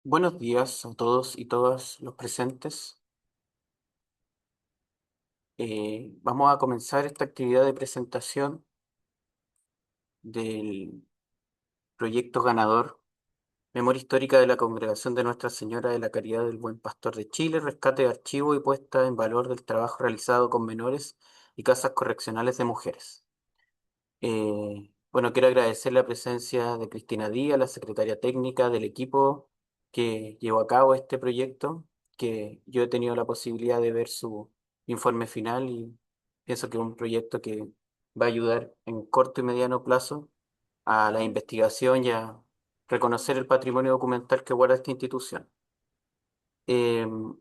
Buenos días a todos y todas los presentes. Vamos a comenzar esta actividad de presentación del proyecto ganador, Memoria Histórica de la Congregación de Nuestra Señora de la Caridad del Buen Pastor de Chile, rescate de archivo y puesta en valor del trabajo realizado con menores y casas correccionales de mujeres. Bueno, quiero agradecer la presencia de Cristina Díaz, la secretaria técnica del equipo que llevó a cabo este proyecto, que yo he tenido la posibilidad de ver su informe final y pienso que es un proyecto que va a ayudar en corto y mediano plazo a la investigación y a reconocer el patrimonio documental que guarda esta institución. Em,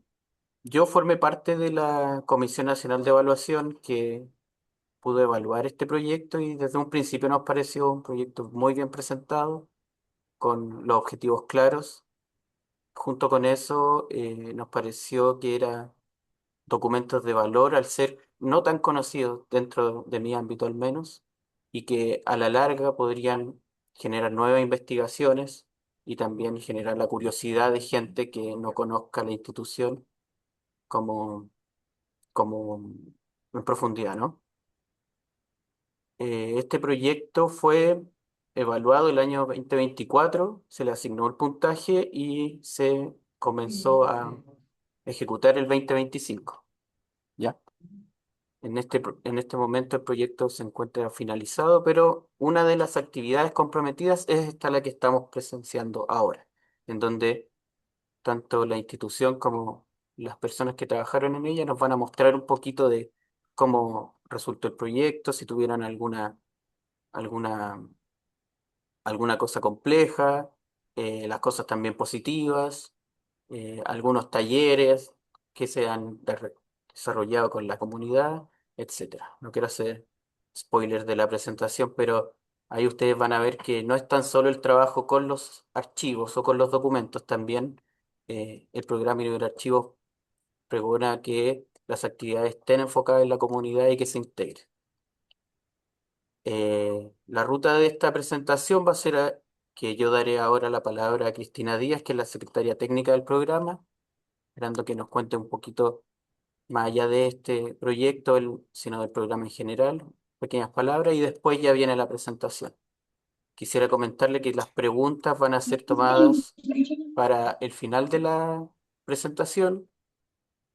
yo formé parte de la Comisión Nacional de Evaluación que pudo evaluar este proyecto y desde un principio nos pareció un proyecto muy bien presentado, con los objetivos claros. Junto con eso, nos pareció que eran documentos de valor al ser no tan conocidos dentro de mi ámbito al menos, y que a la larga podrían generar nuevas investigaciones y también generar la curiosidad de gente que no conozca la institución como, como en profundidad, ¿no? Este proyecto fue evaluado el año 2024, se le asignó el puntaje y se comenzó a ejecutar el 2025. ¿Ya? En este momento el proyecto se encuentra finalizado, pero una de las actividades comprometidas es esta la que estamos presenciando ahora, en donde tanto la institución como las personas que trabajaron en ella nos van a mostrar un poquito de cómo resultó el proyecto, si tuvieron alguna alguna cosa compleja, las cosas también positivas, algunos talleres que se han desarrollado con la comunidad, etcétera. No quiero hacer spoilers de la presentación, pero ahí ustedes van a ver que no es tan solo el trabajo con los archivos o con los documentos, también el programa Libre Archivos pregona que las actividades estén enfocadas en la comunidad y que se integren. La ruta de esta presentación va a ser que yo daré ahora la palabra a Cristina Díaz, que es la secretaria técnica del programa, esperando que nos cuente un poquito más allá de este proyecto, sino del programa en general, pequeñas palabras, y después ya viene la presentación. Quisiera comentarle que las preguntas van a ser tomadas para el final de la presentación,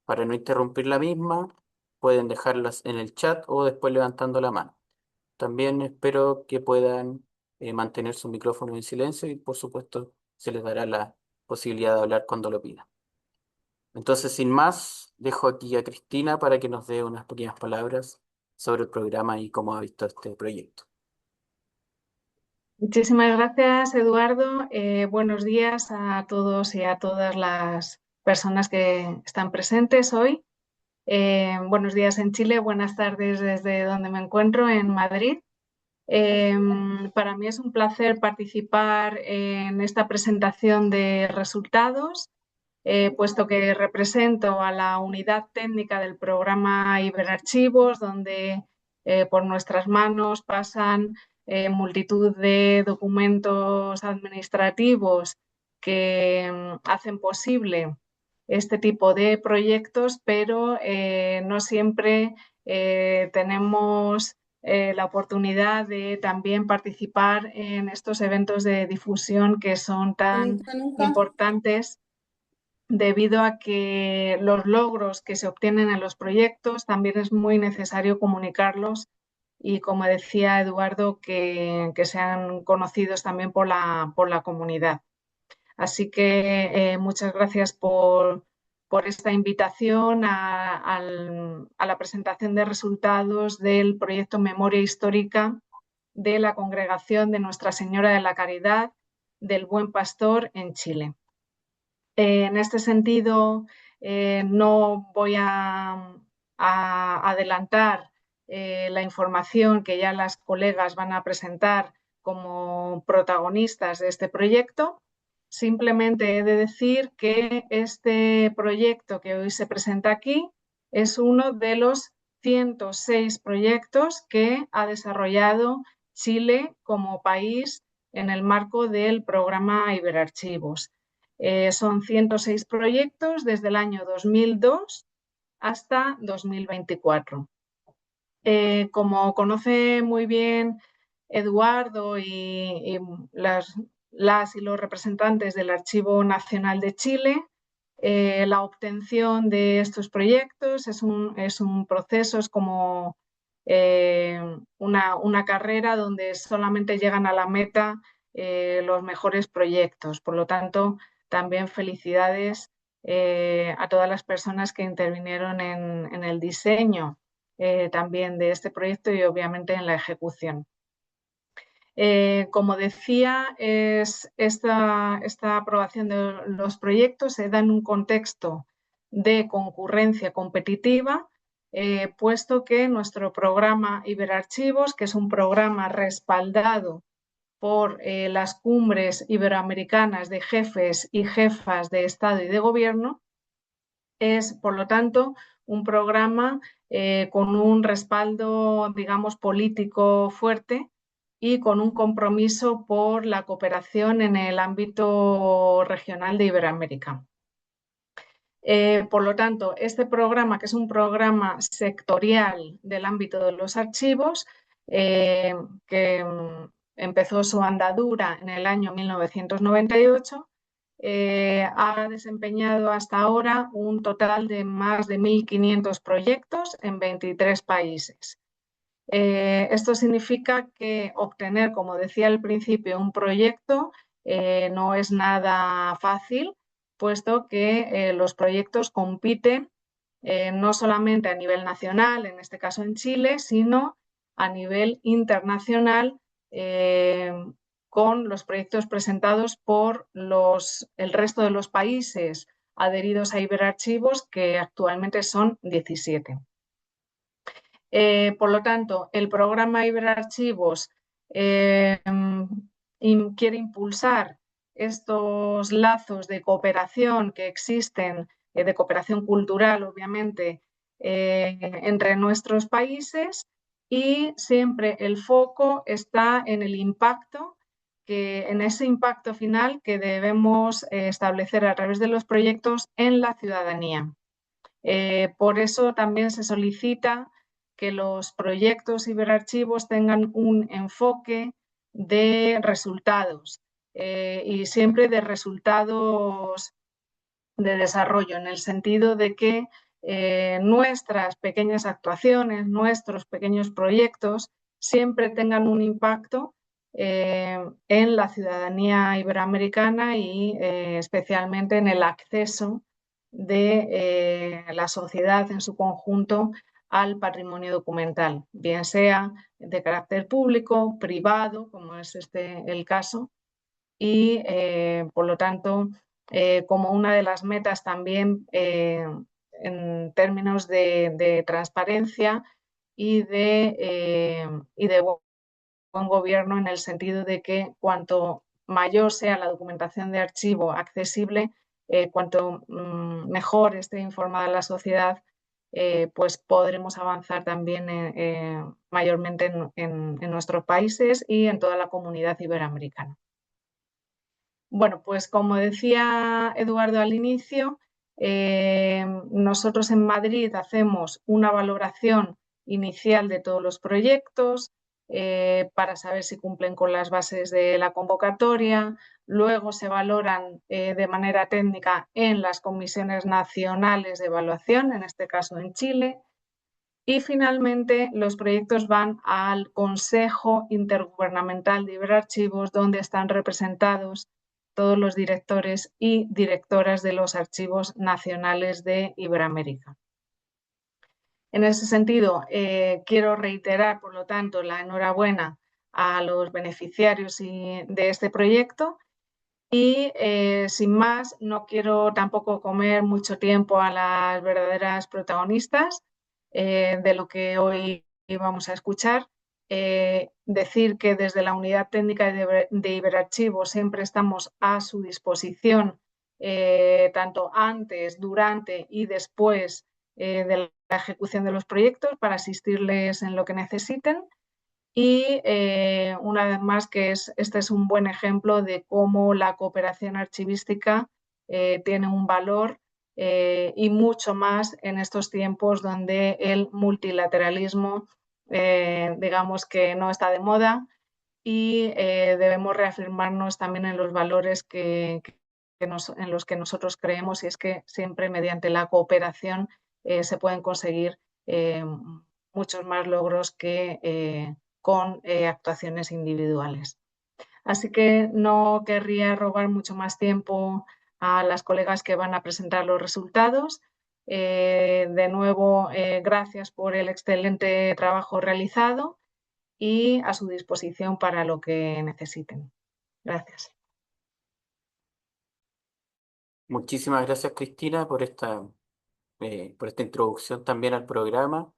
para no interrumpir la misma, pueden dejarlas en el chat o después levantando la mano. También espero que puedan mantener su micrófono en silencio y por supuesto se les dará la posibilidad de hablar cuando lo pidan. Entonces, sin más, dejo aquí a Cristina para que nos dé unas pequeñas palabras sobre el programa y cómo ha visto este proyecto. Muchísimas gracias, Eduardo. Buenos días a todos y a todas las personas que están presentes hoy. Buenos días en Chile, buenas tardes desde donde me encuentro, en Madrid. Para mí es un placer participar en esta presentación de resultados, puesto que represento a la unidad técnica del programa Iberarchivos, donde por nuestras manos pasan multitud de documentos administrativos que hacen posible este tipo de proyectos, pero no siempre tenemos la oportunidad de también participar en estos eventos de difusión que son tan importantes debido a que los logros que se obtienen en los proyectos también es muy necesario comunicarlos y, como decía Eduardo, que sean conocidos también por la comunidad. Así que muchas gracias por esta invitación a la presentación de resultados del proyecto Memoria Histórica de la Congregación de Nuestra Señora de la Caridad del Buen Pastor en Chile. En este sentido, no voy a adelantar la información que ya las colegas van a presentar como protagonistas de este proyecto. Simplemente he de decir que este proyecto que hoy se presenta aquí es uno de los 106 proyectos que ha desarrollado Chile como país en el marco del programa Iberarchivos. Son 106 proyectos desde el año 2002 hasta 2024. Como conoce muy bien Eduardo y las y los representantes del Archivo Nacional de Chile, la obtención de estos proyectos es un proceso, es como una carrera donde solamente llegan a la meta los mejores proyectos. Por lo tanto, también felicidades a todas las personas que intervinieron en el diseño también de este proyecto y obviamente en la ejecución. Como decía, esta aprobación de los proyectos se da en un contexto de concurrencia competitiva, puesto que nuestro programa Iberarchivos, que es un programa respaldado por las cumbres iberoamericanas de jefes y jefas de Estado y de Gobierno, es, por lo tanto, un programa con un respaldo, digamos, político fuerte y con un compromiso por la cooperación en el ámbito regional de Iberoamérica. Por lo tanto, este programa, que es un programa sectorial del ámbito de los archivos, que empezó su andadura en el año 1998, ha desempeñado hasta ahora un total de más de 1.500 proyectos en 23 países. Esto significa que obtener, como decía al principio, un proyecto no es nada fácil, puesto que los proyectos compiten no solamente a nivel nacional, en este caso en Chile, sino a nivel internacional eh, con los proyectos presentados por el resto de los países adheridos a Iberarchivos, que actualmente son 17. Por lo tanto, el programa Iberarchivos quiere impulsar estos lazos de cooperación que existen, de cooperación cultural, obviamente, entre nuestros países, y siempre el foco está en el impacto, en ese impacto final que debemos establecer a través de los proyectos en la ciudadanía. Por eso también se solicita que los proyectos ciberarchivos tengan un enfoque de resultados y siempre de resultados de desarrollo, en el sentido de que nuestras pequeñas actuaciones, nuestros pequeños proyectos siempre tengan un impacto en la ciudadanía iberoamericana y especialmente en el acceso de la sociedad en su conjunto al patrimonio documental, bien sea de carácter público, privado, como es el caso, y por lo tanto, como una de las metas también en términos de transparencia y de buen gobierno, en el sentido de que cuanto mayor sea la documentación de archivo accesible, cuanto mejor esté informada la sociedad, pues podremos avanzar también mayormente en nuestros países y en toda la comunidad iberoamericana. Bueno, pues como decía Eduardo al inicio, nosotros en Madrid hacemos una valoración inicial de todos los proyectos para saber si cumplen con las bases de la convocatoria. Luego se valoran de manera técnica en las comisiones nacionales de evaluación, en este caso en Chile. Y finalmente los proyectos van al Consejo Intergubernamental de Iberarchivos, donde están representados todos los directores y directoras de los archivos nacionales de Iberoamérica. En ese sentido, quiero reiterar, por lo tanto, la enhorabuena a los beneficiarios de este proyecto y, sin más, no quiero tampoco comer mucho tiempo a las verdaderas protagonistas de lo que hoy vamos a escuchar. Decir que desde la Unidad Técnica de Iberarchivos siempre estamos a su disposición, tanto antes, durante y después de la ejecución de los proyectos, para asistirles en lo que necesiten. Y una vez más, este es un buen ejemplo de cómo la cooperación archivística tiene un valor y mucho más en estos tiempos donde el multilateralismo, digamos que no está de moda y debemos reafirmarnos también en los valores en los que nosotros creemos, y es que siempre mediante la cooperación se pueden conseguir muchos más logros que con actuaciones individuales. Así que no querría robar mucho más tiempo a las colegas que van a presentar los resultados. De nuevo, gracias por el excelente trabajo realizado y a su disposición para lo que necesiten. Gracias. Muchísimas gracias, Cristina, por esta introducción también al programa.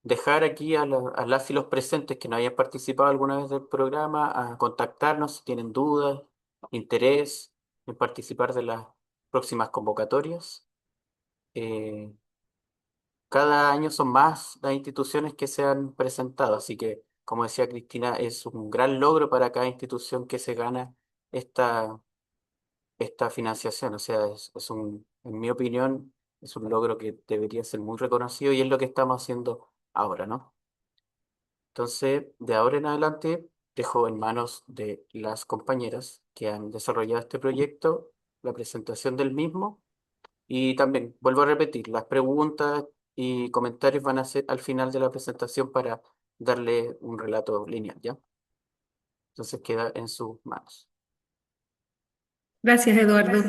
Dejar aquí a las y los presentes que no hayan participado alguna vez del programa a contactarnos si tienen dudas, interés en participar de las próximas convocatorias. Eh, Cada año son más las instituciones que se han presentado, así que, como decía Cristina, es un gran logro para cada institución que se gana esta, esta financiación. O sea, en mi opinión, es un logro que debería ser muy reconocido y es lo que estamos haciendo ahora, ¿no? Entonces, de ahora en adelante, dejo en manos de las compañeras que han desarrollado este proyecto la presentación del mismo y también, vuelvo a repetir, las preguntas y comentarios van a ser al final de la presentación para darle un relato lineal, ¿ya? Entonces queda en sus manos. Gracias, Eduardo.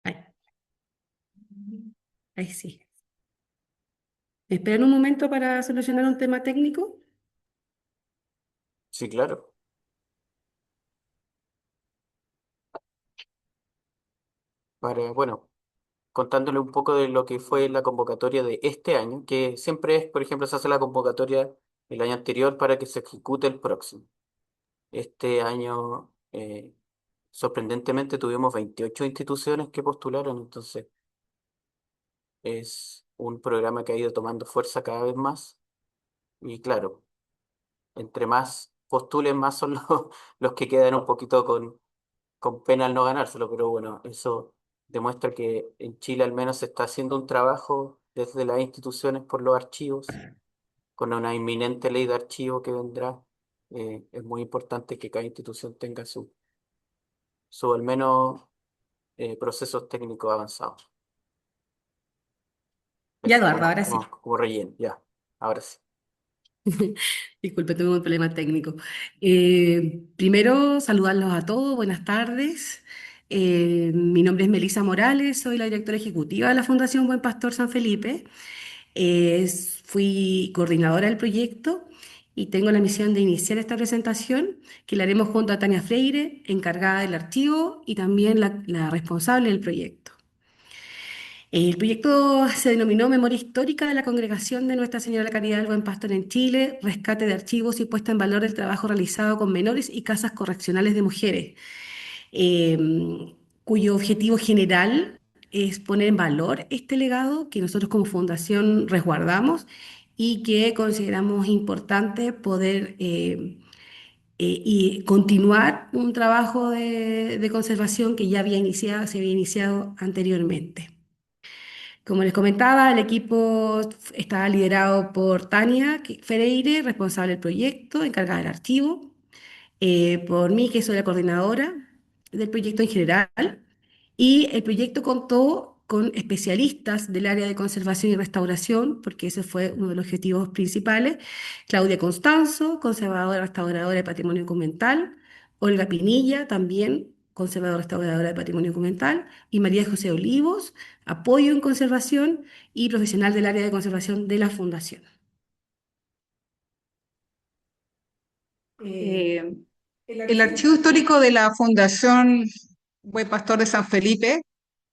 Ahí, ahí sí. ¿Esperan un momento para solucionar un tema técnico? Sí, claro. Bueno, contándole un poco de lo que fue la convocatoria de este año, que siempre es, por ejemplo, se hace la convocatoria el año anterior para que se ejecute el próximo. Este año, sorprendentemente, tuvimos 28 instituciones que postularon, entonces es un programa que ha ido tomando fuerza cada vez más. Y claro, entre más postulen, más son los que quedan un poquito con pena al no ganárselo, pero bueno, eso demuestra que en Chile al menos se está haciendo un trabajo desde las instituciones por los archivos, con una inminente ley de archivo que vendrá. Es muy importante que cada institución tenga su al menos procesos técnicos avanzados. Ya, Eso, Eduardo, ahora como, sí. como relleno, ya, ahora sí. Disculpe, tengo un problema técnico. Primero, saludarlos a todos, buenas tardes. Mi nombre es Melisa Morales, soy la directora ejecutiva de la Fundación Buen Pastor San Felipe. Fui coordinadora del proyecto y tengo la misión de iniciar esta presentación que la haremos junto a Tania Freire, encargada del archivo y también la responsable del proyecto. El proyecto se denominó Memoria Histórica de la Congregación de Nuestra Señora de la Caridad del Buen Pastor en Chile, rescate de archivos y puesta en valor del trabajo realizado con menores y casas correccionales de mujeres, eh, cuyo objetivo general es poner en valor este legado que nosotros como fundación resguardamos y que consideramos importante poder y continuar un trabajo de conservación que ya se había iniciado anteriormente. Como les comentaba, el equipo estaba liderado por Tania Freire, responsable del proyecto, encargada del archivo, por mí, que soy la coordinadora del proyecto en general, y el proyecto contó con especialistas del área de conservación y restauración, porque ese fue uno de los objetivos principales: Claudia Constanzo, conservadora restauradora de patrimonio documental; Olga Pinilla, también conservadora restauradora de patrimonio documental; y María José Olivos, apoyo en conservación y profesional del área de conservación de la Fundación. Eh, Eh, el el archivo Archivo Histórico de la Fundación Buen Pastor de San Felipe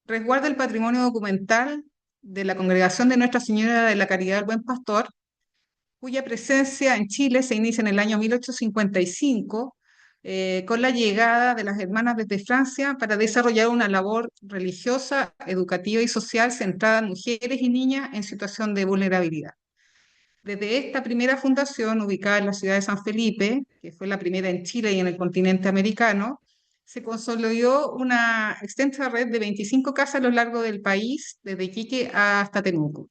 resguarda el patrimonio documental de la Congregación de Nuestra Señora de la Caridad del Buen Pastor, cuya presencia en Chile se inicia en el año 1855 con la llegada de las hermanas desde Francia para desarrollar una labor religiosa, educativa y social centrada en mujeres y niñas en situación de vulnerabilidad. Desde esta primera fundación, ubicada en la ciudad de San Felipe, que fue la primera en Chile y en el continente americano, se consolidó una extensa red de 25 casas a lo largo del país, desde Iquique hasta Temuco.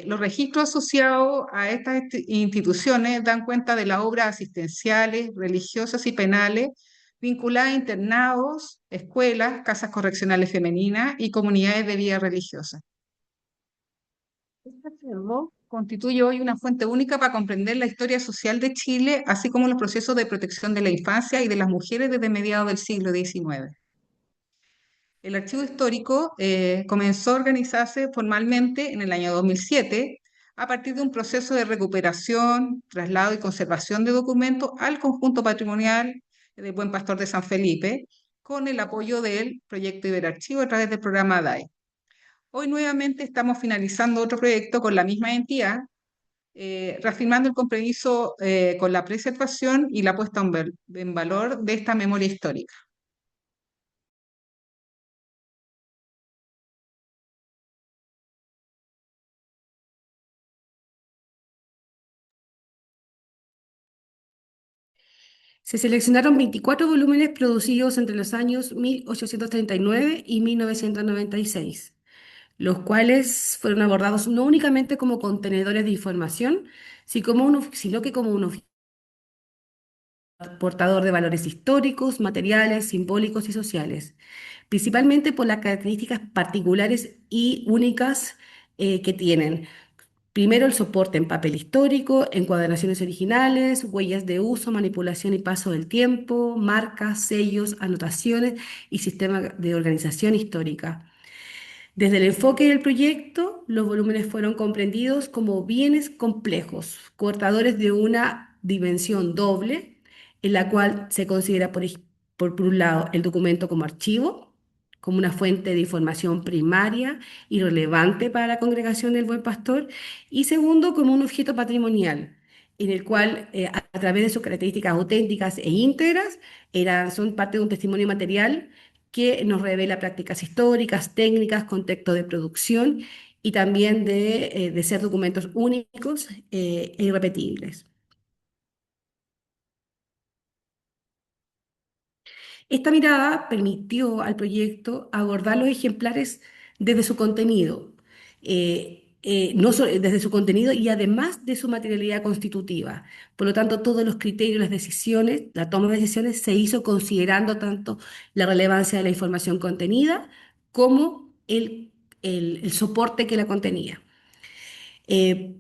Los registros asociados a estas instituciones dan cuenta de las obras asistenciales, religiosas y penales vinculadas a internados, escuelas, casas correccionales femeninas y comunidades de vida religiosa. Este acervo constituye hoy una fuente única para comprender la historia social de Chile, así como los procesos de protección de la infancia y de las mujeres desde mediados del siglo XIX. El archivo histórico comenzó a organizarse formalmente en el año 2007 a partir de un proceso de recuperación, traslado y conservación de documentos al conjunto patrimonial del Buen Pastor de San Felipe, con el apoyo del proyecto Iberarchivo a través del programa DAE. Hoy nuevamente estamos finalizando otro proyecto con la misma entidad, reafirmando el compromiso con la preservación y la puesta en valor de esta memoria histórica. Se seleccionaron 24 volúmenes producidos entre los años 1839 y 1996, los cuales fueron abordados no únicamente como contenedores de información, sino que como un portador de valores históricos, materiales, simbólicos y sociales, principalmente por las características particulares y únicas que tienen. Primero, el soporte en papel histórico, encuadernaciones originales, huellas de uso, manipulación y paso del tiempo, marcas, sellos, anotaciones y sistema de organización histórica. Desde el enfoque del proyecto, los volúmenes fueron comprendidos como bienes complejos, portadores de una dimensión doble, en la cual se considera por un lado el documento como archivo, como una fuente de información primaria y relevante para la congregación del Buen Pastor, y segundo, como un objeto patrimonial, en el cual, a través de sus características auténticas e íntegras, son parte de un testimonio material que nos revela prácticas históricas, técnicas, contexto de producción y también de ser documentos únicos e irrepetibles. Esta mirada permitió al proyecto abordar los ejemplares desde su contenido, desde su contenido y además de su materialidad constitutiva. Por lo tanto, todos los criterios, las decisiones, la toma de decisiones se hizo considerando tanto la relevancia de la información contenida como el soporte que la contenía. Eh,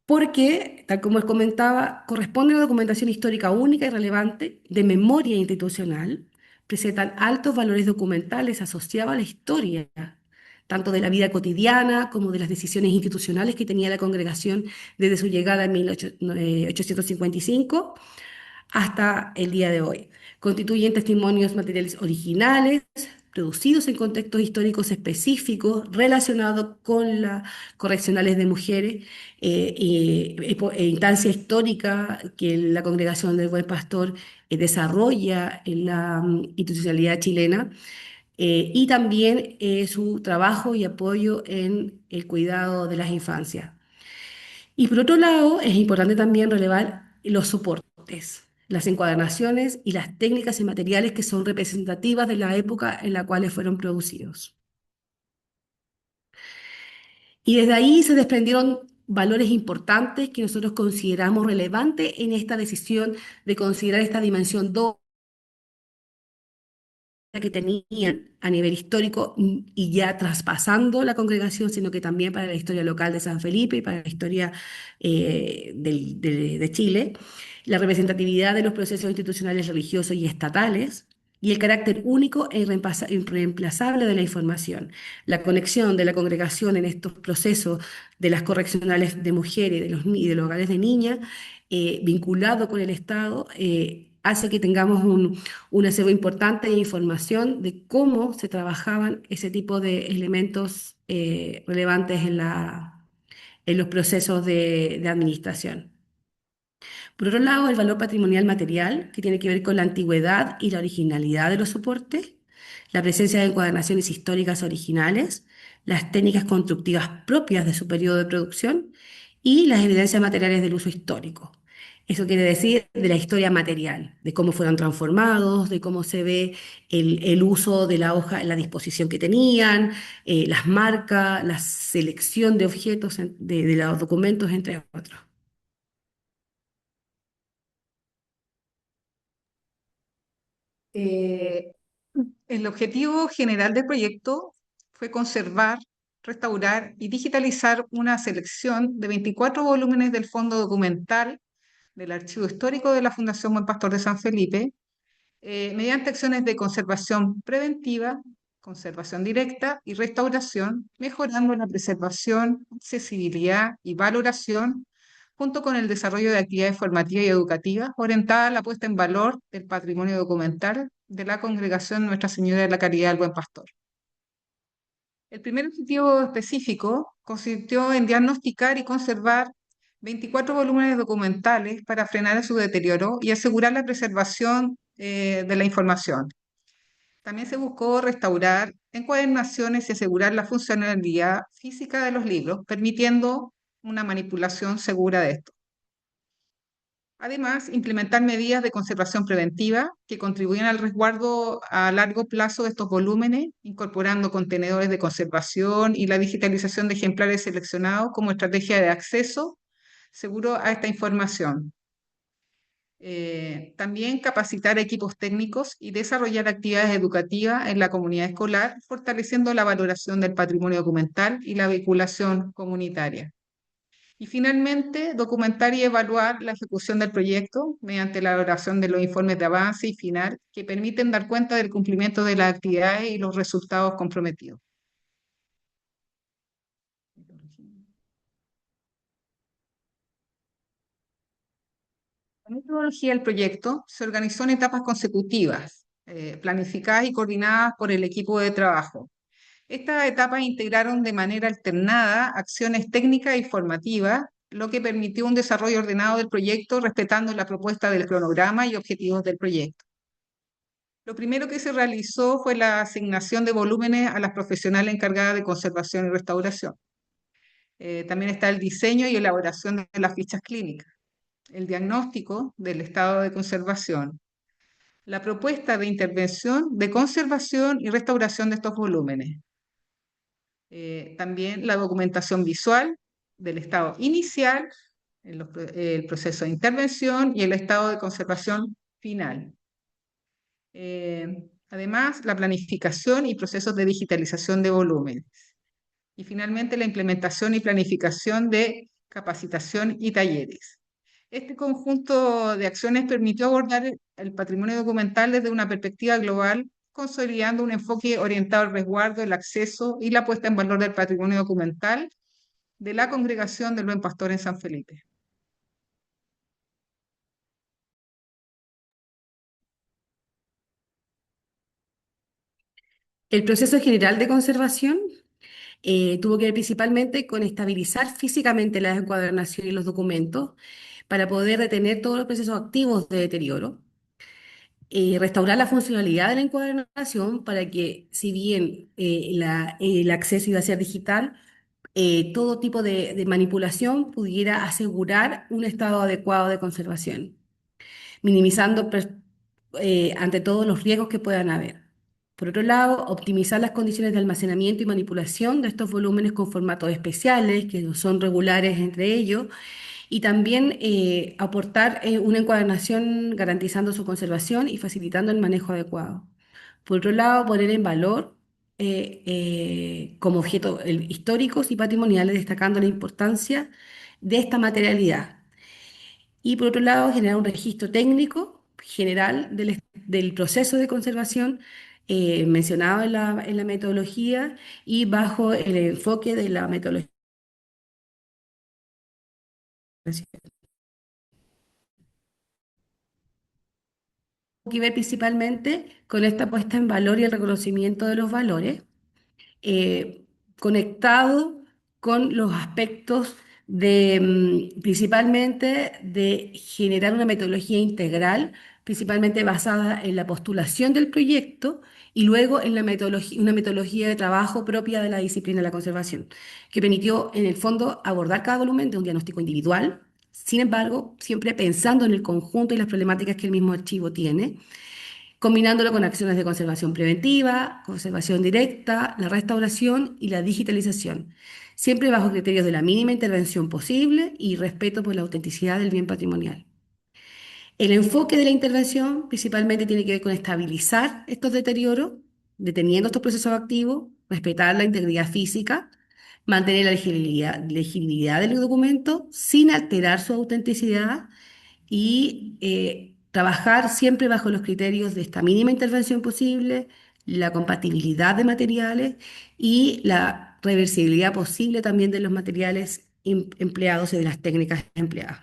Porque, tal como les comentaba, corresponde a una documentación histórica única y relevante de memoria institucional, presentan altos valores documentales asociados a la historia, tanto de la vida cotidiana como de las decisiones institucionales que tenía la congregación desde su llegada en 1855 hasta el día de hoy. Constituyen testimonios materiales originales, producidos en contextos históricos específicos, relacionados con las correccionales de mujeres, instancia histórica que la Congregación del Buen Pastor desarrolla en la institucionalidad chilena, y también su trabajo y apoyo en el cuidado de las infancias. Y por otro lado, es importante también relevar los soportes, las encuadernaciones y las técnicas y materiales que son representativas de la época en la cual fueron producidos. Y desde ahí se desprendieron valores importantes que nosotros consideramos relevantes en esta decisión de considerar esta dimensión doble que tenían a nivel histórico y ya traspasando la congregación, sino que también para la historia local de San Felipe y para la historia de Chile, la representatividad de los procesos institucionales religiosos y estatales y el carácter único e irreemplazable de la información. La conexión de la congregación en estos procesos de las correccionales de mujeres y de los hogares de niñas, vinculado con el Estado, hace que tengamos un acervo importante de información de cómo se trabajaban ese tipo de elementos relevantes en los procesos de administración. Por otro lado, el valor patrimonial material, que tiene que ver con la antigüedad y la originalidad de los soportes, la presencia de encuadernaciones históricas originales, las técnicas constructivas propias de su periodo de producción y las evidencias materiales del uso histórico. Eso quiere decir de la historia material, de cómo fueron transformados, de cómo se ve el uso de la hoja, la disposición que tenían, las marcas, la selección de objetos de los documentos, entre otros. Eh, el objetivo general del proyecto fue conservar, restaurar y digitalizar una selección de 24 volúmenes del fondo documental del Archivo Histórico de la Fundación Buen Pastor de San Felipe, mediante acciones de conservación preventiva, conservación directa y restauración, mejorando la preservación, accesibilidad y valoración, junto con el desarrollo de actividades formativas y educativas orientadas a la puesta en valor del patrimonio documental de la Congregación Nuestra Señora de la Caridad del Buen Pastor. El primer objetivo específico consistió en diagnosticar y conservar 24 volúmenes documentales para frenar su deterioro y asegurar la preservación de la información. También se buscó restaurar encuadernaciones y asegurar la funcionalidad física de los libros, permitiendo una manipulación segura de estos. Además, implementar medidas de conservación preventiva que contribuyan al resguardo a largo plazo de estos volúmenes, incorporando contenedores de conservación y la digitalización de ejemplares seleccionados como estrategia de acceso seguro a esta información. También capacitar equipos técnicos y desarrollar actividades educativas en la comunidad escolar, fortaleciendo la valoración del patrimonio documental y la vinculación comunitaria. Y finalmente, documentar y evaluar la ejecución del proyecto mediante la elaboración de los informes de avance y final que permiten dar cuenta del cumplimiento de las actividades y los resultados comprometidos. La metodología del proyecto se organizó en etapas consecutivas, planificadas y coordinadas por el equipo de trabajo. Estas etapas integraron de manera alternada acciones técnicas y formativas, lo que permitió un desarrollo ordenado del proyecto respetando la propuesta del cronograma y objetivos del proyecto. Lo primero que se realizó fue la asignación de volúmenes a las profesionales encargadas de conservación y restauración. También está el diseño y elaboración de las fichas clínicas, el diagnóstico del estado de conservación, la propuesta de intervención de conservación y restauración de estos volúmenes. También la documentación visual del estado inicial, el proceso de intervención y el estado de conservación final. Además, la planificación y procesos de digitalización de volúmenes. Y finalmente, la implementación y planificación de capacitación y talleres. Este conjunto de acciones permitió abordar el patrimonio documental desde una perspectiva global, consolidando un enfoque orientado al resguardo, el acceso y la puesta en valor del patrimonio documental de la Congregación del Buen Pastor en San Felipe. El proceso general de conservación tuvo que ver principalmente con estabilizar físicamente la encuadernación y los documentos para poder detener todos los procesos activos de deterioro, restaurar la funcionalidad de la encuadernación para que, si bien el acceso iba a ser digital, todo tipo de manipulación pudiera asegurar un estado adecuado de conservación, minimizando ante todo los riesgos que puedan haber. Por otro lado, optimizar las condiciones de almacenamiento y manipulación de estos volúmenes con formatos especiales, que no son regulares entre ellos, y también aportar una encuadernación garantizando su conservación y facilitando el manejo adecuado. Por otro lado, poner en valor como objetos históricos y patrimoniales, destacando la importancia de esta materialidad. Y por otro lado, generar un registro técnico general del proceso de conservación mencionado en la metodología y bajo el enfoque de la metodología. Que ver principalmente con esta puesta en valor y el reconocimiento de los valores, eh, conectado con los aspectos principalmente de generar una metodología integral, principalmente basada en la postulación del proyecto y luego en la metodología, una metodología de trabajo propia de la disciplina de la conservación, que permitió en el fondo abordar cada volumen de un diagnóstico individual, sin embargo, siempre pensando en el conjunto y las problemáticas que el mismo archivo tiene, combinándolo con acciones de conservación preventiva, conservación directa, la restauración y la digitalización, siempre bajo criterios de la mínima intervención posible y respeto por la autenticidad del bien patrimonial. El enfoque de la intervención principalmente tiene que ver con estabilizar estos deterioros, deteniendo estos procesos activos, respetar la integridad física, mantener la legibilidad del documento sin alterar su autenticidad y trabajar siempre bajo los criterios de esta mínima intervención posible, la compatibilidad de materiales y la reversibilidad posible también de los materiales empleados y de las técnicas empleadas.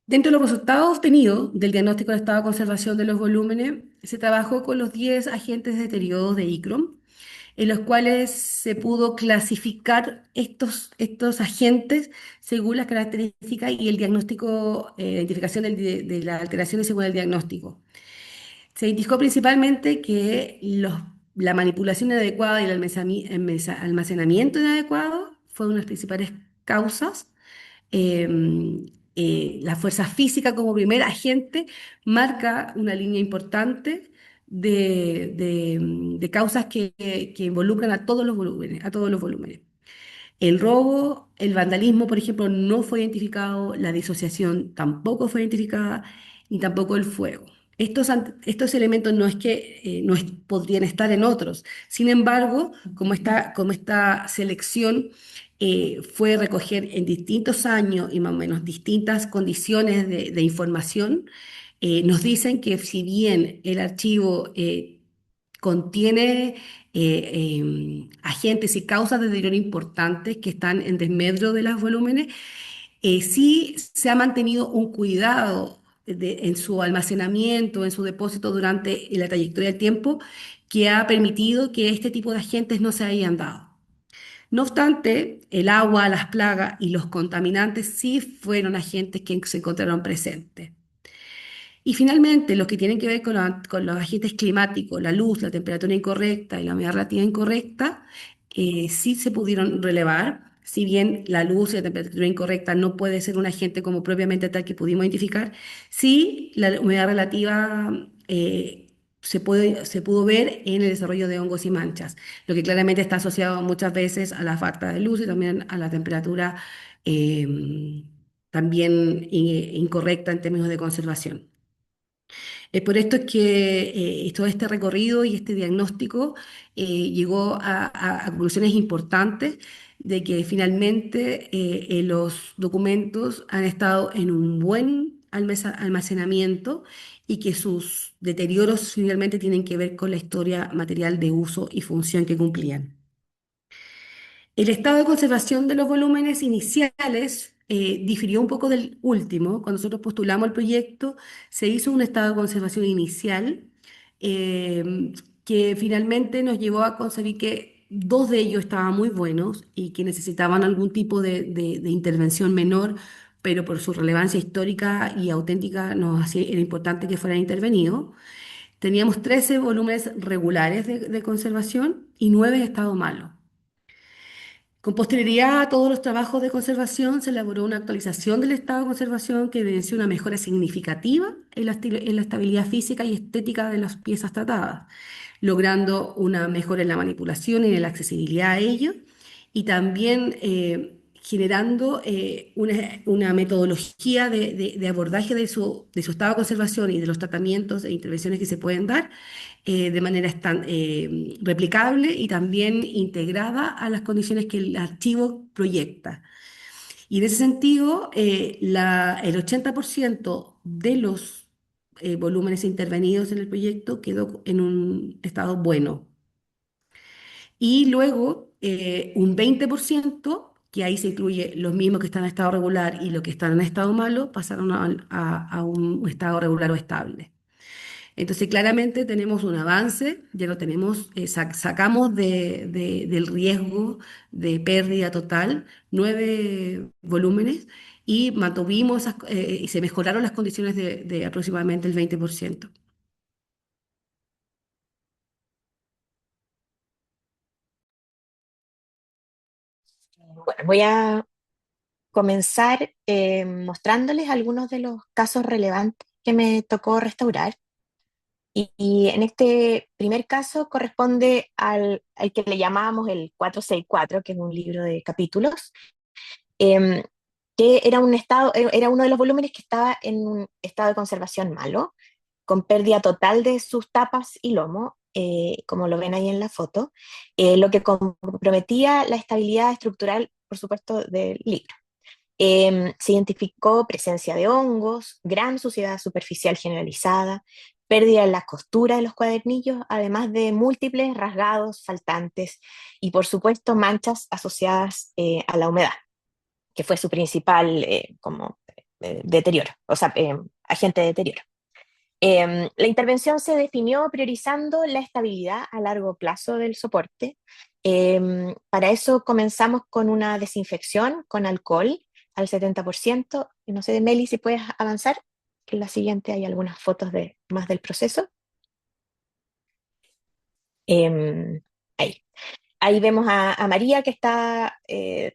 Dentro de los resultados obtenidos del diagnóstico de estado de conservación de los volúmenes, se trabajó con los 10 agentes de deterioro de ICROM, en los cuales se pudo clasificar estos agentes según las características y el diagnóstico, la identificación de las alteraciones según el diagnóstico. Se indicó principalmente que la manipulación inadecuada y el almacenamiento inadecuado fue una de las principales causas. La fuerza física como primer agente marca una línea importante de causas que involucran a todos los volúmenes, a todos los volúmenes. El robo, el vandalismo, por ejemplo, no fue identificado, la disociación tampoco fue identificada, ni tampoco el fuego. Estos elementos no es que podrían estar en otros. Sin embargo, como esta selección fue recoger en distintos años y más o menos distintas condiciones de información, nos dicen que si bien el archivo contiene agentes y causas de deterioro importantes que están en desmedro de los volúmenes, sí se ha mantenido un cuidado en su almacenamiento, en su depósito durante la trayectoria del tiempo, que ha permitido que este tipo de agentes no se hayan dado. No obstante, el agua, las plagas y los contaminantes sí fueron agentes que se encontraron presentes. Y finalmente, los que tienen que ver con los agentes climáticos, la luz, la temperatura incorrecta y la humedad relativa incorrecta, sí se pudieron relevar. Si bien la luz y la temperatura incorrecta no puede ser un agente como propiamente tal que pudimos identificar, sí la humedad relativa se pudo ver en el desarrollo de hongos y manchas, lo que claramente está asociado muchas veces a la falta de luz y también a la temperatura también incorrecta en términos de conservación. Por esto es que todo este recorrido y este diagnóstico llegó a conclusiones importantes de que finalmente los documentos han estado en un buen almacenamiento y que sus deterioros finalmente tienen que ver con la historia material de uso y función que cumplían. El estado de conservación de los volúmenes iniciales difirió un poco del último. Cuando nosotros postulamos el proyecto, se hizo un estado de conservación inicial que finalmente nos llevó a concebir que dos de ellos estaban muy buenos y que necesitaban algún tipo de intervención menor, pero por su relevancia histórica y auténtica era importante que fueran intervenidos. Teníamos 13 volúmenes regulares de conservación y 9 en estado malo. Con posterioridad a todos los trabajos de conservación, se elaboró una actualización del estado de conservación que evidenció una mejora significativa en la estabilidad física y estética de las piezas tratadas, logrando una mejora en la manipulación y en la accesibilidad a ello, y también generando una metodología de abordaje de su estado de conservación y de los tratamientos e intervenciones que se pueden dar de manera replicable y también integrada a las condiciones que el archivo proyecta. Y en ese sentido, el 80% de los volúmenes intervenidos en el proyecto quedó en un estado bueno. Y luego un 20%, que ahí se incluye los mismos que están en estado regular y los que están en estado malo, pasaron a un estado regular o estable. Entonces, claramente tenemos un avance, ya lo tenemos, sacamos del riesgo de pérdida total 9 volúmenes y mantuvimos y se mejoraron las condiciones de aproximadamente el 20%. Bueno, voy a comenzar mostrándoles algunos de los casos relevantes que me tocó restaurar. Y en este primer caso corresponde al que le llamábamos el 464, que es un libro de capítulos, em, que era era uno de los volúmenes que estaba en un estado de conservación malo, con pérdida total de sus tapas y lomo, como lo ven ahí en la foto, lo que comprometía la estabilidad estructural, por supuesto, del libro. Se identificó presencia de hongos, gran suciedad superficial generalizada, pérdida en las costuras de los cuadernillos, además de múltiples rasgados, faltantes y, por supuesto, manchas asociadas a la humedad, que fue su principal deterioro, o sea, agente de deterioro. La intervención se definió priorizando la estabilidad a largo plazo del soporte. Para eso comenzamos con una desinfección con alcohol al 70%. No sé, Meli, si puedes avanzar, que en la siguiente hay algunas fotos más del proceso. Ahí. Ahí vemos a María que está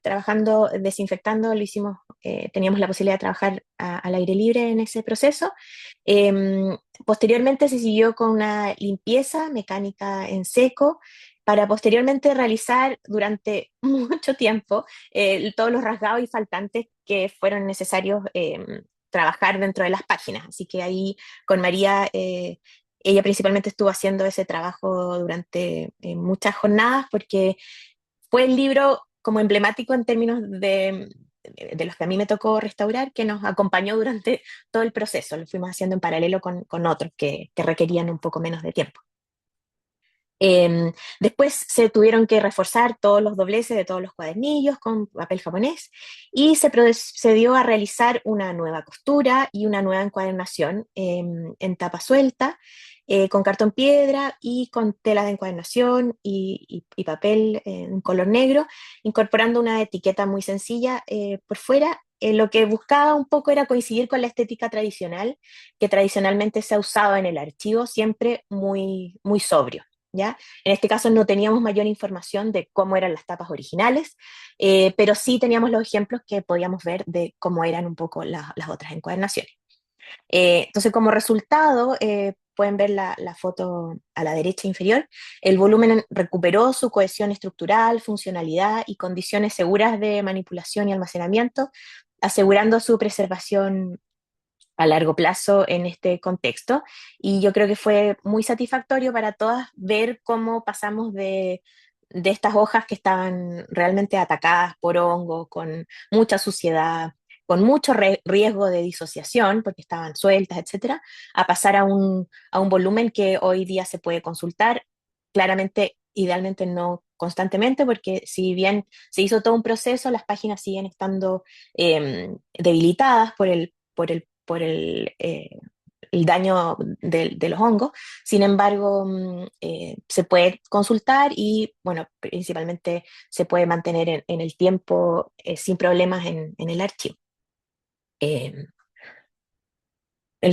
trabajando, desinfectando, teníamos la posibilidad de trabajar al aire libre en ese proceso. Posteriormente se siguió con una limpieza mecánica en seco para posteriormente realizar durante mucho tiempo todos los rasgados y faltantes que fueron necesarios trabajar dentro de las páginas. Así que ahí con María ella principalmente estuvo haciendo ese trabajo durante muchas jornadas porque fue el libro como emblemático en términos de los que a mí me tocó restaurar, que nos acompañó durante todo el proceso. Lo fuimos haciendo en paralelo con otros que requerían un poco menos de tiempo. Después se tuvieron que reforzar todos los dobleces de todos los cuadernillos con papel japonés y se procedió a realizar una nueva costura y una nueva encuadernación en tapa suelta, con cartón piedra y con tela de encuadernación y papel en color negro, incorporando una etiqueta muy sencilla por fuera. Lo que buscaba un poco era coincidir con la estética tradicional que tradicionalmente se ha usado en el archivo, siempre muy, muy sobrio. ¿Ya? En este caso no teníamos mayor información de cómo eran las tapas originales, pero sí teníamos los ejemplos que podíamos ver de cómo eran un poco las otras encuadernaciones. Entonces, como resultado, pueden ver la foto a la derecha inferior, el volumen recuperó su cohesión estructural, funcionalidad y condiciones seguras de manipulación y almacenamiento, asegurando su preservación a largo plazo en este contexto. Y yo creo que fue muy satisfactorio para todas ver cómo pasamos de estas hojas que estaban realmente atacadas por hongos, con mucha suciedad, con mucho riesgo de disociación, porque estaban sueltas, etcétera, a pasar a un volumen que hoy día se puede consultar. Claramente, idealmente no constantemente, porque si bien se hizo todo un proceso, las páginas siguen estando debilitadas por el daño de los hongos. Sin embargo, se puede consultar y, bueno, principalmente se puede mantener en el tiempo sin problemas en el archivo. El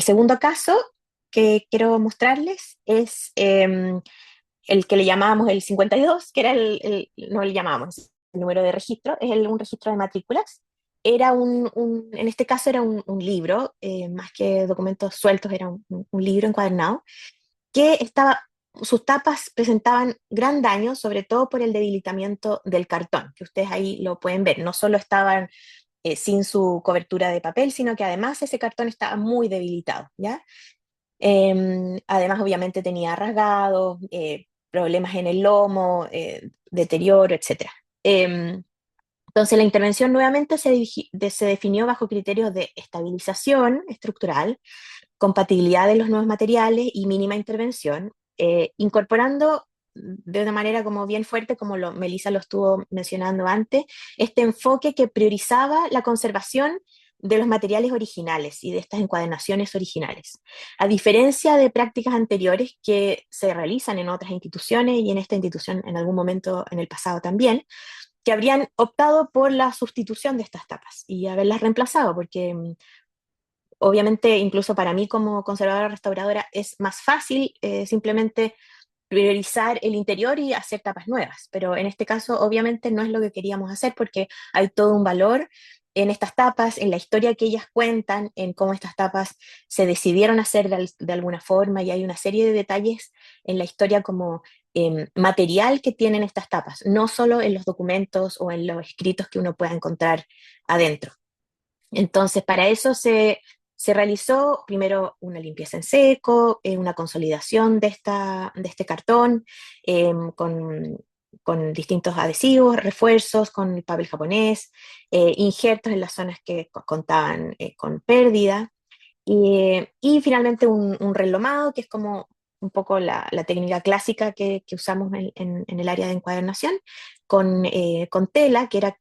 segundo caso que quiero mostrarles es el que le llamábamos el 52, que era no le llamábamos el número de registro, es un registro de matrículas. Era en este caso era un libro, más que documentos sueltos, era un libro encuadernado, que sus tapas presentaban gran daño, sobre todo por el debilitamiento del cartón, que ustedes ahí lo pueden ver. No solo estaban sin su cobertura de papel, sino que además ese cartón estaba muy debilitado, ¿ya? Además, obviamente tenía rasgados, problemas en el lomo, deterioro, etc. Entonces, la intervención nuevamente se definió bajo criterios de estabilización estructural, compatibilidad de los nuevos materiales y mínima intervención, incorporando de una manera como bien fuerte, como Melissa lo estuvo mencionando antes, este enfoque que priorizaba la conservación de los materiales originales y de estas encuadernaciones originales. A diferencia de prácticas anteriores que se realizan en otras instituciones y en esta institución en algún momento en el pasado también, que habrían optado por la sustitución de estas tapas y haberlas reemplazado, porque obviamente incluso para mí como conservadora restauradora es más fácil simplemente priorizar el interior y hacer tapas nuevas, pero en este caso obviamente no es lo que queríamos hacer porque hay todo un valor en estas tapas, en la historia que ellas cuentan, en cómo estas tapas se decidieron hacer de alguna forma, y hay una serie de detalles en la historia como material que tienen estas tapas, no solo en los documentos o en los escritos que uno pueda encontrar adentro. Entonces, para eso se realizó primero una limpieza en seco, una consolidación de este cartón con distintos adhesivos, refuerzos, con el papel japonés, injertos en las zonas que contaban con pérdida, y finalmente un relomado, que es como un poco la técnica clásica que usamos en el área de encuadernación, con tela, que era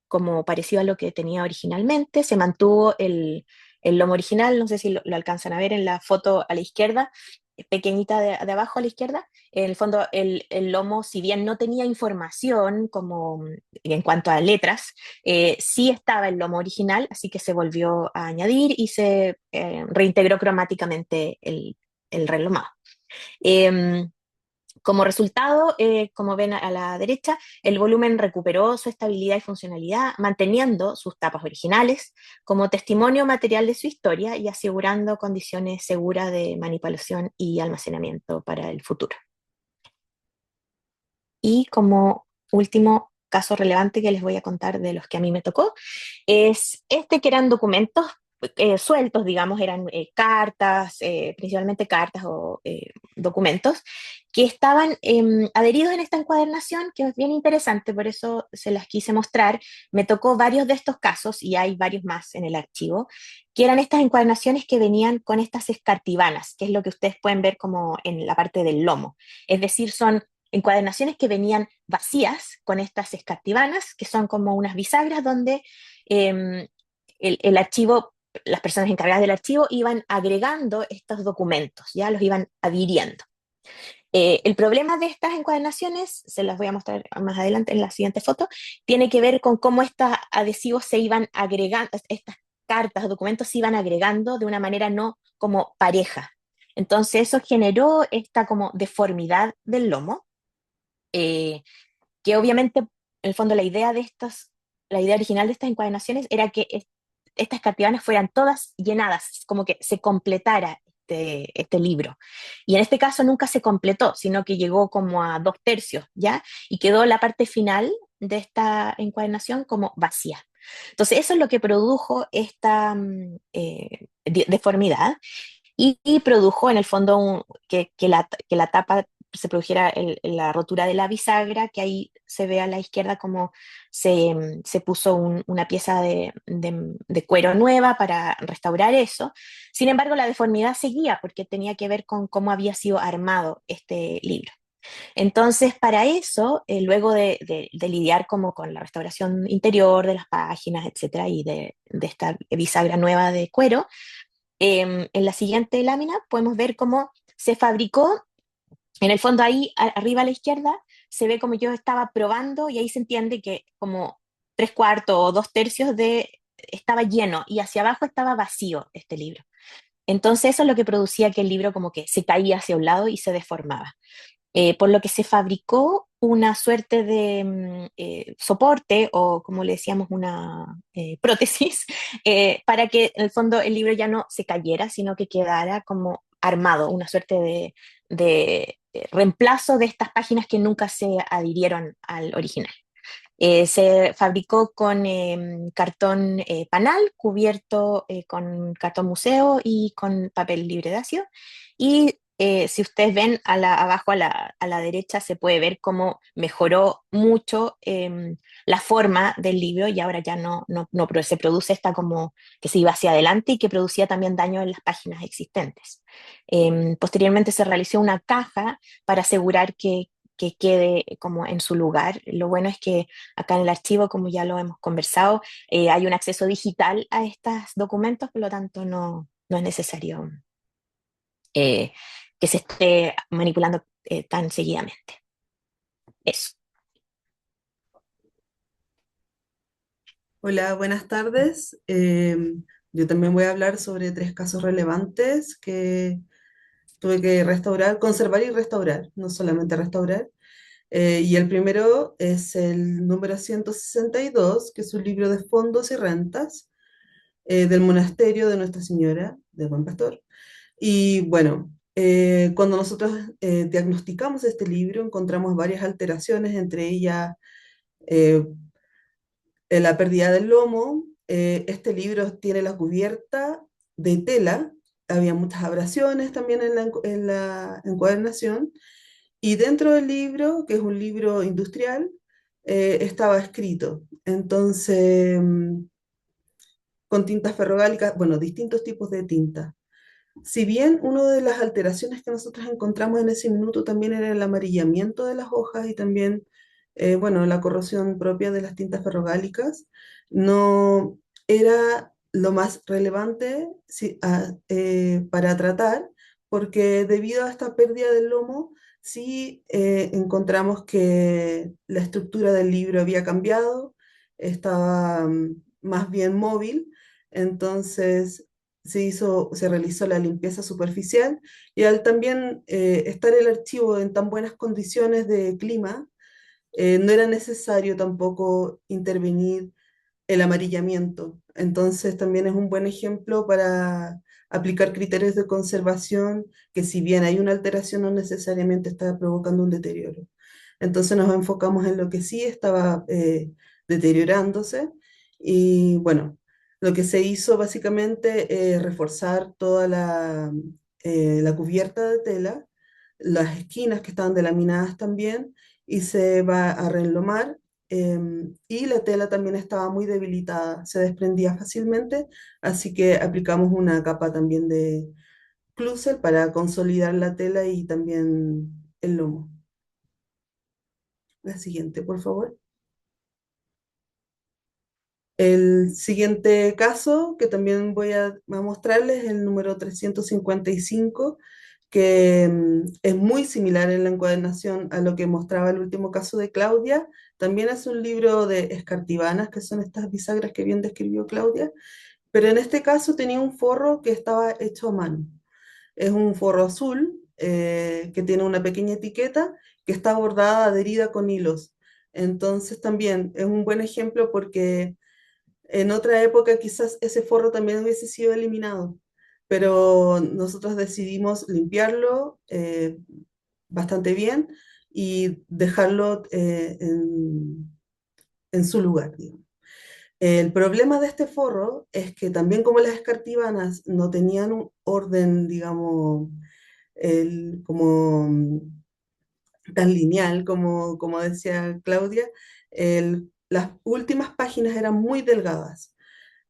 como parecido a lo que tenía originalmente. Se mantuvo el lomo original, no sé si lo alcanzan a ver en la foto a la izquierda, pequeñita de abajo a la izquierda. En el fondo, el lomo, si bien no tenía información como en cuanto a letras, sí estaba el lomo original, así que se volvió a añadir y se reintegró cromáticamente el relomado. Como resultado, como ven a la derecha, el volumen recuperó su estabilidad y funcionalidad, manteniendo sus tapas originales como testimonio material de su historia y asegurando condiciones seguras de manipulación y almacenamiento para el futuro. Y como último caso relevante que les voy a contar de los que a mí me tocó, es este, que eran documentos sueltos, digamos, eran cartas, principalmente cartas o documentos, que estaban adheridos en esta encuadernación, que es bien interesante, por eso se las quise mostrar. Me tocó varios de estos casos, y hay varios más en el archivo, que eran estas encuadernaciones que venían con estas escartibanas, que es lo que ustedes pueden ver como en la parte del lomo. Es decir, son encuadernaciones que venían vacías con estas escartibanas, que son como unas bisagras donde el archivo, las personas encargadas del archivo iban agregando estos documentos, ya los iban adhiriendo. El problema de estas encuadernaciones, se las voy a mostrar más adelante en la siguiente foto, tiene que ver con cómo estos adhesivos se iban agregando, estas cartas, documentos se iban agregando de una manera no como pareja. Entonces eso generó esta como deformidad del lomo, que obviamente, en el fondo, la idea original de estas encuadernaciones era que estas cartibanas fueran todas llenadas, como que se completara este libro. Y en este caso nunca se completó, sino que llegó como a 2/3, ¿ya? Y quedó la parte final de esta encuadernación como vacía. Entonces eso es lo que produjo esta deformidad, y produjo en el fondo que la tapa se produjera la rotura de la bisagra, que ahí se ve a la izquierda como se puso una pieza de cuero nueva para restaurar eso. Sin embargo, la deformidad seguía porque tenía que ver con cómo había sido armado este libro. Entonces, para eso, luego de lidiar como con la restauración interior de las páginas, etcétera, y de esta bisagra nueva de cuero, en la siguiente lámina podemos ver cómo se fabricó. En el fondo ahí arriba a la izquierda se ve como yo estaba probando, y ahí se entiende que como 3/4 o 2/3 estaba lleno, y hacia abajo estaba vacío este libro. Entonces eso es lo que producía que el libro como que se caía hacia un lado y se deformaba. Por lo que se fabricó una suerte de soporte, o como le decíamos, una prótesis, para que en el fondo el libro ya no se cayera, sino que quedara como armado, una suerte de reemplazo de estas páginas que nunca se adhirieron al original. Se fabricó con cartón panal, cubierto con cartón museo y con papel libre de ácido. Y si ustedes ven abajo a la derecha, se puede ver cómo mejoró mucho la forma del libro, y ahora ya no se produce esta como que se iba hacia adelante y que producía también daño en las páginas existentes. Posteriormente se realizó una caja para asegurar que que quede como en su lugar. Lo bueno es que acá en el archivo, como ya lo hemos conversado, hay un acceso digital a estos documentos, por lo tanto no es necesario eh, que se esté manipulando tan seguidamente. Eso. Hola, buenas tardes. Yo también voy a hablar sobre tres casos relevantes que tuve que restaurar, conservar y restaurar, no solamente restaurar. Y el primero es el número 162, que es un libro de fondos y rentas del monasterio de Nuestra Señora del Buen Pastor. Y bueno, cuando nosotros diagnosticamos este libro, encontramos varias alteraciones, entre ellas eh, la pérdida del lomo. Este libro tiene la cubierta de tela, había muchas abrasiones también en la encuadernación, y dentro del libro, que es un libro industrial, estaba escrito. Entonces, con tintas ferrogálicas, bueno, distintos tipos de tinta. Si bien una de las alteraciones que nosotros encontramos en ese minuto también era el amarillamiento de las hojas y también, bueno, la corrosión propia de las tintas ferrogálicas, no era lo más relevante para tratar, porque debido a esta pérdida del lomo, sí encontramos que la estructura del libro había cambiado, estaba más bien móvil, entonces se realizó la limpieza superficial y al también estar el archivo en tan buenas condiciones de clima, no era necesario tampoco intervenir el amarillamiento. Entonces también es un buen ejemplo para aplicar criterios de conservación que si bien hay una alteración no necesariamente está provocando un deterioro. Entonces nos enfocamos en lo que sí estaba deteriorándose y bueno, lo que se hizo básicamente es reforzar toda la cubierta de tela, las esquinas que estaban delaminadas también y se va a reenlomar, y la tela también estaba muy debilitada, se desprendía fácilmente, así que aplicamos una capa también de Clusel para consolidar la tela y también el lomo. La siguiente, por favor. El siguiente caso que también voy a mostrarles es el número 355, que es muy similar en la encuadernación a lo que mostraba el último caso de Claudia. También es un libro de escartibanas, que son estas bisagras que bien describió Claudia, pero en este caso tenía un forro que estaba hecho a mano. Es un forro azul que tiene una pequeña etiqueta que está bordada, adherida con hilos. Entonces también es un buen ejemplo porque en otra época quizás ese forro también hubiese sido eliminado, pero nosotros decidimos limpiarlo bastante bien y dejarlo en su lugar, digamos. El problema de este forro es que también como las escartibanas no tenían un orden, digamos, como tan lineal como decía Claudia, las últimas páginas eran muy delgadas,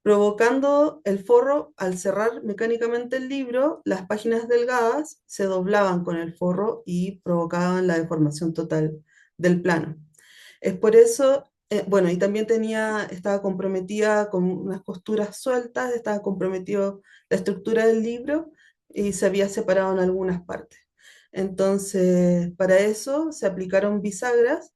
provocando el forro, al cerrar mecánicamente el libro, las páginas delgadas se doblaban con el forro y provocaban la deformación total del plano. Es por eso, bueno, y también estaba comprometida con unas costuras sueltas, estaba comprometido la estructura del libro y se había separado en algunas partes. Entonces, para eso se aplicaron bisagras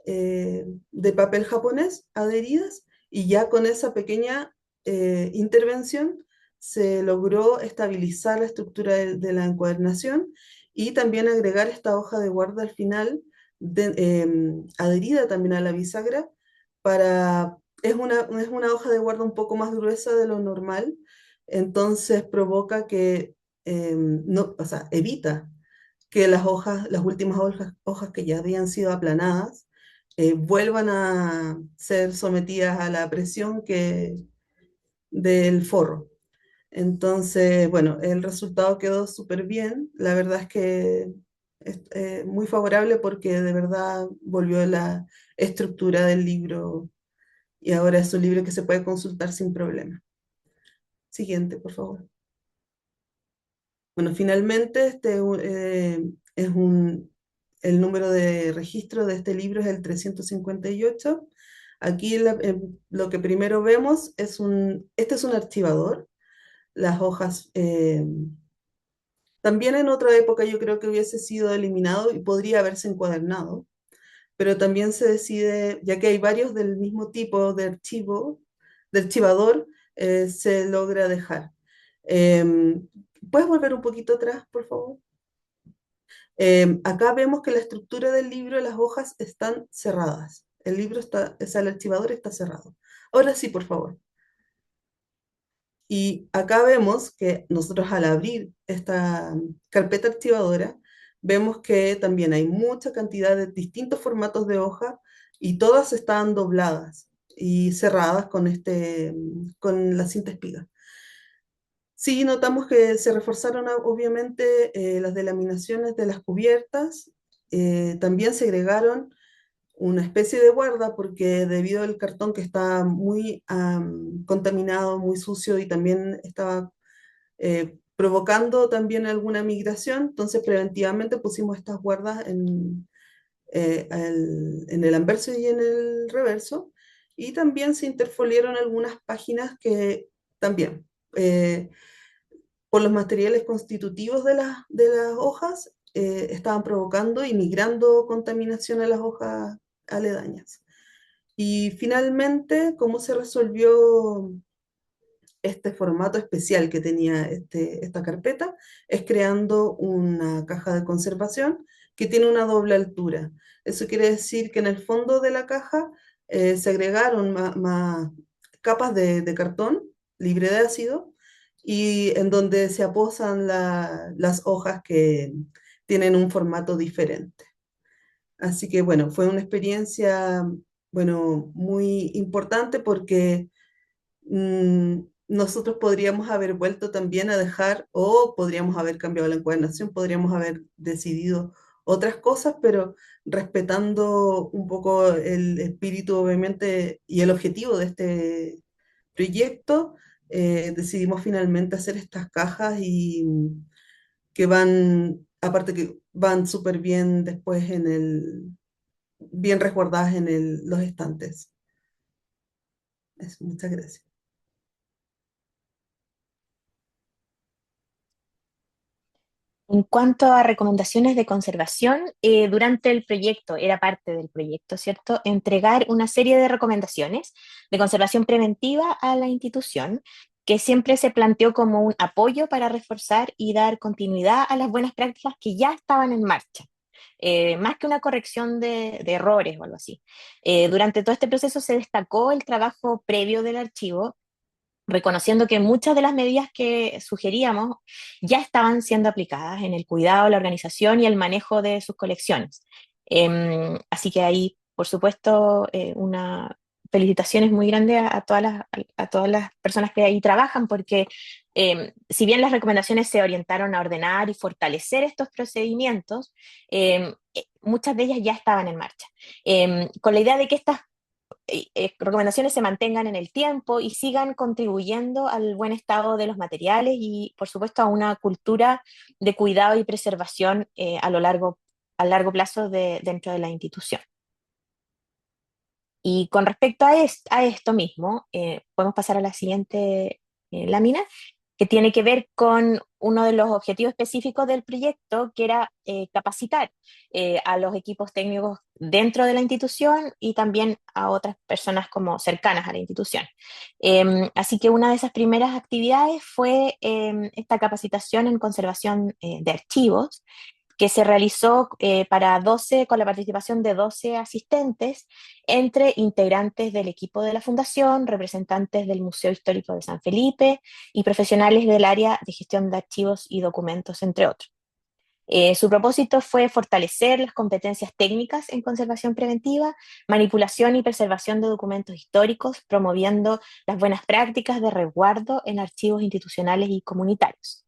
de papel japonés adheridas y ya con esa pequeña intervención se logró estabilizar la estructura de la encuadernación y también agregar esta hoja de guarda al final, adherida también a la bisagra, es una hoja de guarda un poco más gruesa de lo normal, entonces provoca que, no, o sea, evita que las hojas, las últimas hojas que ya habían sido aplanadas, vuelvan a ser sometidas a la presión del forro. Entonces, bueno, el resultado quedó súper bien. La verdad es que es muy favorable porque de verdad volvió la estructura del libro y ahora es un libro que se puede consultar sin problema. Siguiente, por favor. Bueno, finalmente es un el número de registro de este libro es el 358. Aquí lo que primero vemos este es un archivador. Las hojas, también en otra época yo creo que hubiese sido eliminado y podría haberse encuadernado, pero también se decide, ya que hay varios del mismo tipo de archivo, de archivador, se logra dejar. ¿Puedes volver un poquito atrás, por favor? Acá vemos que la estructura del libro, las hojas están cerradas. El libro está, o sea, el archivador está cerrado. Ahora sí, por favor. Y acá vemos que nosotros al abrir esta carpeta archivadora, vemos que también hay mucha cantidad de distintos formatos de hoja y todas están dobladas y cerradas con la cinta espiga. Sí, notamos que se reforzaron obviamente las delaminaciones de las cubiertas, también se agregaron una especie de guarda porque debido al cartón que está muy contaminado, muy sucio y también estaba provocando también alguna migración, entonces preventivamente pusimos estas guardas en el anverso y en el reverso, y también se interfoliaron algunas páginas que también, por los materiales constitutivos de las hojas, estaban provocando y migrando contaminación a las hojas aledañas. Y finalmente, ¿cómo se resolvió este formato especial que tenía esta carpeta? Es creando una caja de conservación que tiene una doble altura. Eso quiere decir que en el fondo de la caja se agregaron más capas de cartón libre de ácido y en donde se aposan las hojas que tienen un formato diferente. Así que bueno, fue una experiencia, bueno, muy importante porque nosotros podríamos haber vuelto también a dejar, o podríamos haber cambiado la encuadernación, podríamos haber decidido otras cosas, pero respetando un poco el espíritu, obviamente, y el objetivo de este proyecto, decidimos finalmente hacer estas cajas y que van, aparte que van súper bien después bien resguardadas en los estantes. Muchas gracias. En cuanto a recomendaciones de conservación, durante el proyecto, era parte del proyecto, ¿cierto? Entregar una serie de recomendaciones de conservación preventiva a la institución, que siempre se planteó como un apoyo para reforzar y dar continuidad a las buenas prácticas que ya estaban en marcha. Más que una corrección de errores o algo así. Durante todo este proceso se destacó el trabajo previo del archivo, reconociendo que muchas de las medidas que sugeríamos ya estaban siendo aplicadas en el cuidado, la organización y el manejo de sus colecciones. Así que ahí, por supuesto, una felicitaciones muy grande a todas las personas que ahí trabajan, porque si bien las recomendaciones se orientaron a ordenar y fortalecer estos procedimientos, muchas de ellas ya estaban en marcha, con la idea de que estas recomendaciones se mantengan en el tiempo y sigan contribuyendo al buen estado de los materiales y, por supuesto, a una cultura de cuidado y preservación a largo plazo dentro de la institución. Y con respecto a esto mismo, podemos pasar a la siguiente lámina, que tiene que ver con uno de los objetivos específicos del proyecto, que era capacitar a los equipos técnicos dentro de la institución y también a otras personas como cercanas a la institución. Así que una de esas primeras actividades fue esta capacitación en conservación de archivos, que se realizó con la participación de 12 asistentes, entre integrantes del equipo de la Fundación, representantes del Museo Histórico de San Felipe y profesionales del área de gestión de archivos y documentos, entre otros. Su propósito fue fortalecer las competencias técnicas en conservación preventiva, manipulación y preservación de documentos históricos, promoviendo las buenas prácticas de resguardo en archivos institucionales y comunitarios.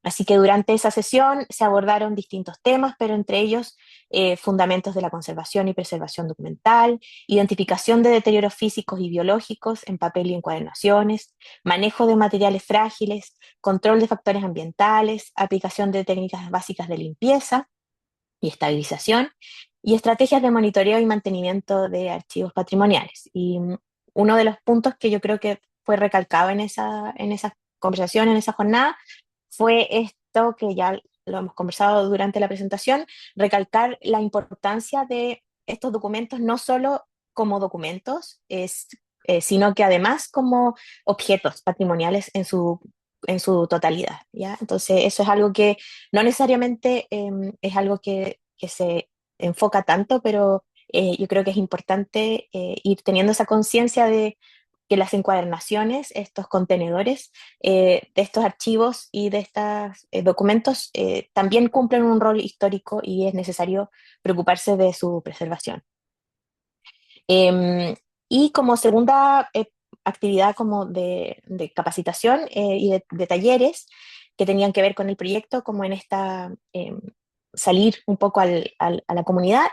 Así que durante esa sesión se abordaron distintos temas, pero entre ellos fundamentos de la conservación y preservación documental, identificación de deterioros físicos y biológicos en papel y encuadernaciones, manejo de materiales frágiles, control de factores ambientales, aplicación de técnicas básicas de limpieza y estabilización, y estrategias de monitoreo y mantenimiento de archivos patrimoniales. Y uno de los puntos que yo creo que fue recalcado en esa conversación, en esa jornada, fue esto que ya lo hemos conversado durante la presentación, recalcar la importancia de estos documentos no solo como documentos, sino que además como objetos patrimoniales en su totalidad, ¿ya? Entonces, eso es algo que no necesariamente es algo que se enfoca tanto, pero yo creo que es importante ir teniendo esa conciencia de que las encuadernaciones, estos contenedores de estos archivos y de estos documentos también cumplen un rol histórico y es necesario preocuparse de su preservación. Y como segunda actividad como de capacitación y de talleres que tenían que ver con el proyecto, como en esta salir un poco a la comunidad,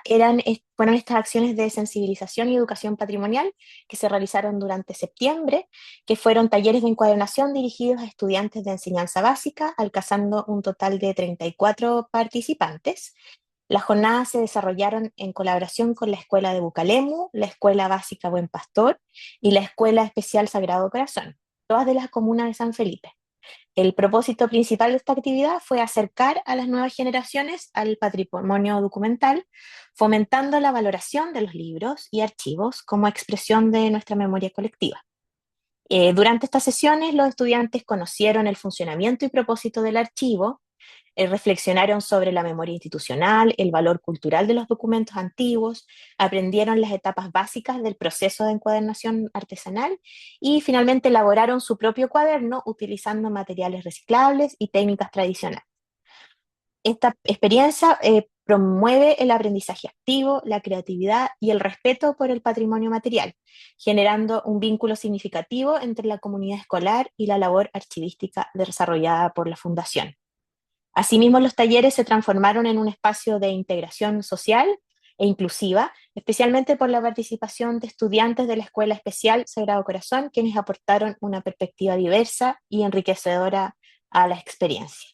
fueron estas acciones de sensibilización y educación patrimonial que se realizaron durante septiembre, que fueron talleres de encuadernación dirigidos a estudiantes de enseñanza básica, alcanzando un total de 34 participantes. Las jornadas se desarrollaron en colaboración con la Escuela de Bucalemu, la Escuela Básica Buen Pastor y la Escuela Especial Sagrado Corazón, todas de la comuna de San Felipe. El propósito principal de esta actividad fue acercar a las nuevas generaciones al patrimonio documental, fomentando la valoración de los libros y archivos como expresión de nuestra memoria colectiva. Durante estas sesiones, los estudiantes conocieron el funcionamiento y propósito del archivo, reflexionaron sobre la memoria institucional, el valor cultural de los documentos antiguos, aprendieron las etapas básicas del proceso de encuadernación artesanal y finalmente elaboraron su propio cuaderno utilizando materiales reciclables y técnicas tradicionales. Esta experiencia promueve el aprendizaje activo, la creatividad y el respeto por el patrimonio material, generando un vínculo significativo entre la comunidad escolar y la labor archivística desarrollada por la Fundación. Asimismo, los talleres se transformaron en un espacio de integración social e inclusiva, especialmente por la participación de estudiantes de la Escuela Especial Sagrado Corazón, quienes aportaron una perspectiva diversa y enriquecedora a la experiencia.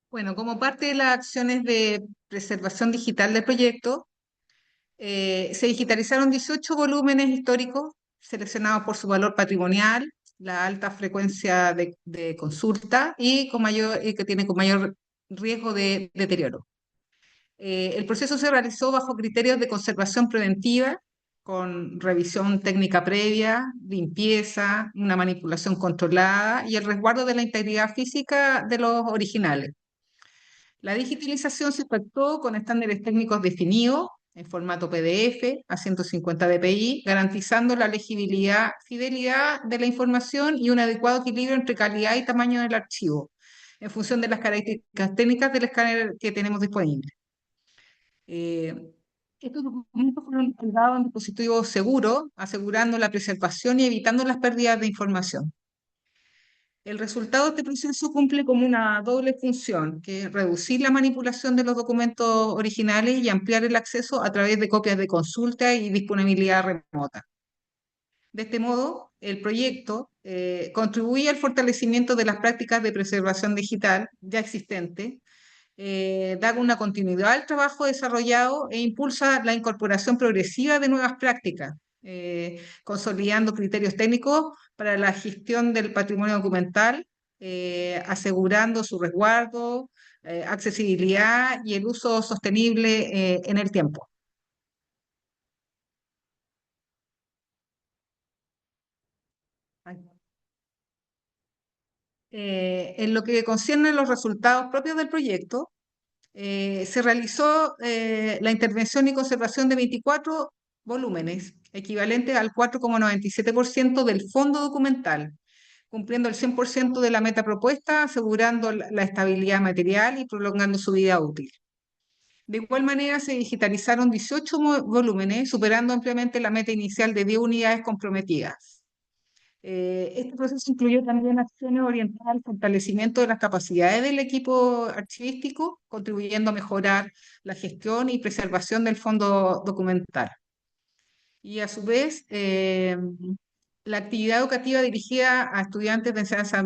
Bueno, como parte de las acciones de preservación digital del proyecto, se digitalizaron 18 volúmenes históricos seleccionados por su valor patrimonial, la alta frecuencia de consulta y que tienen con mayor riesgo de deterioro. El proceso se realizó bajo criterios de conservación preventiva, con revisión técnica previa, limpieza, una manipulación controlada y el resguardo de la integridad física de los originales. La digitalización se efectuó con estándares técnicos definidos en formato PDF a 150 dpi, garantizando la legibilidad, fidelidad de la información y un adecuado equilibrio entre calidad y tamaño del archivo, en función de las características técnicas del escáner que tenemos disponible. Eh, Estos documentos fueron cargados en dispositivos seguros, asegurando la preservación y evitando las pérdidas de información. El resultado de este proceso cumple como una doble función, que es reducir la manipulación de los documentos originales y ampliar el acceso a través de copias de consulta y disponibilidad remota. De este modo, el proyecto contribuye al fortalecimiento de las prácticas de preservación digital ya existentes, da una continuidad al trabajo desarrollado e impulsa la incorporación progresiva de nuevas prácticas, consolidando criterios técnicos para la gestión del patrimonio documental, asegurando su resguardo, accesibilidad y el uso sostenible en el tiempo. En lo que concierne a los resultados propios del proyecto, se realizó la intervención y conservación de 24 volúmenes, equivalente al 4,97% del fondo documental, cumpliendo el 100% de la meta propuesta, asegurando la estabilidad material y prolongando su vida útil. De igual manera, se digitalizaron 18 volúmenes, superando ampliamente la meta inicial de 10 unidades comprometidas. Este proceso incluyó también acciones orientadas al fortalecimiento de las capacidades del equipo archivístico, contribuyendo a mejorar la gestión y preservación del fondo documental. Y a su vez, La actividad educativa dirigida a estudiantes de enseñanza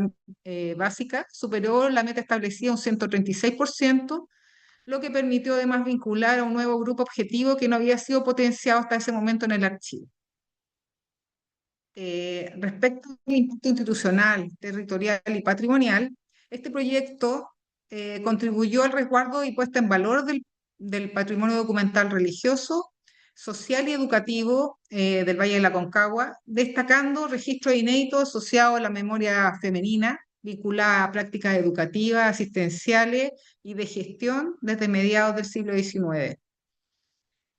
básica superó la meta establecida un 136%, lo que permitió además vincular a un nuevo grupo objetivo que no había sido potenciado hasta ese momento en el archivo. Respecto al impacto institucional, territorial y patrimonial, este proyecto contribuyó al resguardo y puesta en valor del patrimonio documental religioso, social y educativo del Valle de la Concagua, destacando registros inéditos asociados a la memoria femenina, vinculada a prácticas educativas, asistenciales y de gestión desde mediados del siglo XIX.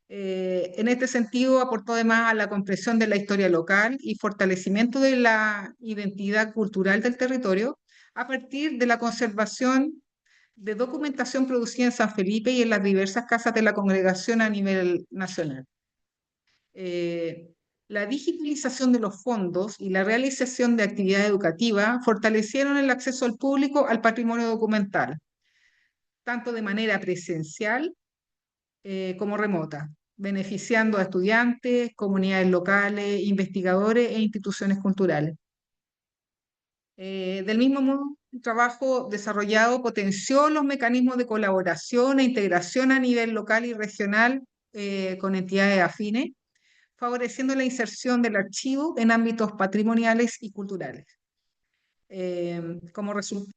En este sentido, aportó además a la comprensión de la historia local y fortalecimiento de la identidad cultural del territorio a partir de la conservación de documentación producida en San Felipe y en las diversas casas de la congregación a nivel nacional. La digitalización de los fondos y la realización de actividades educativas fortalecieron el acceso al público al patrimonio documental, tanto de manera presencial como remota, beneficiando a estudiantes, comunidades locales, investigadores e instituciones culturales. Del mismo modo, el trabajo desarrollado potenció los mecanismos de colaboración e integración a nivel local y regional con entidades afines, favoreciendo la inserción del archivo en ámbitos patrimoniales y culturales. Como resultado,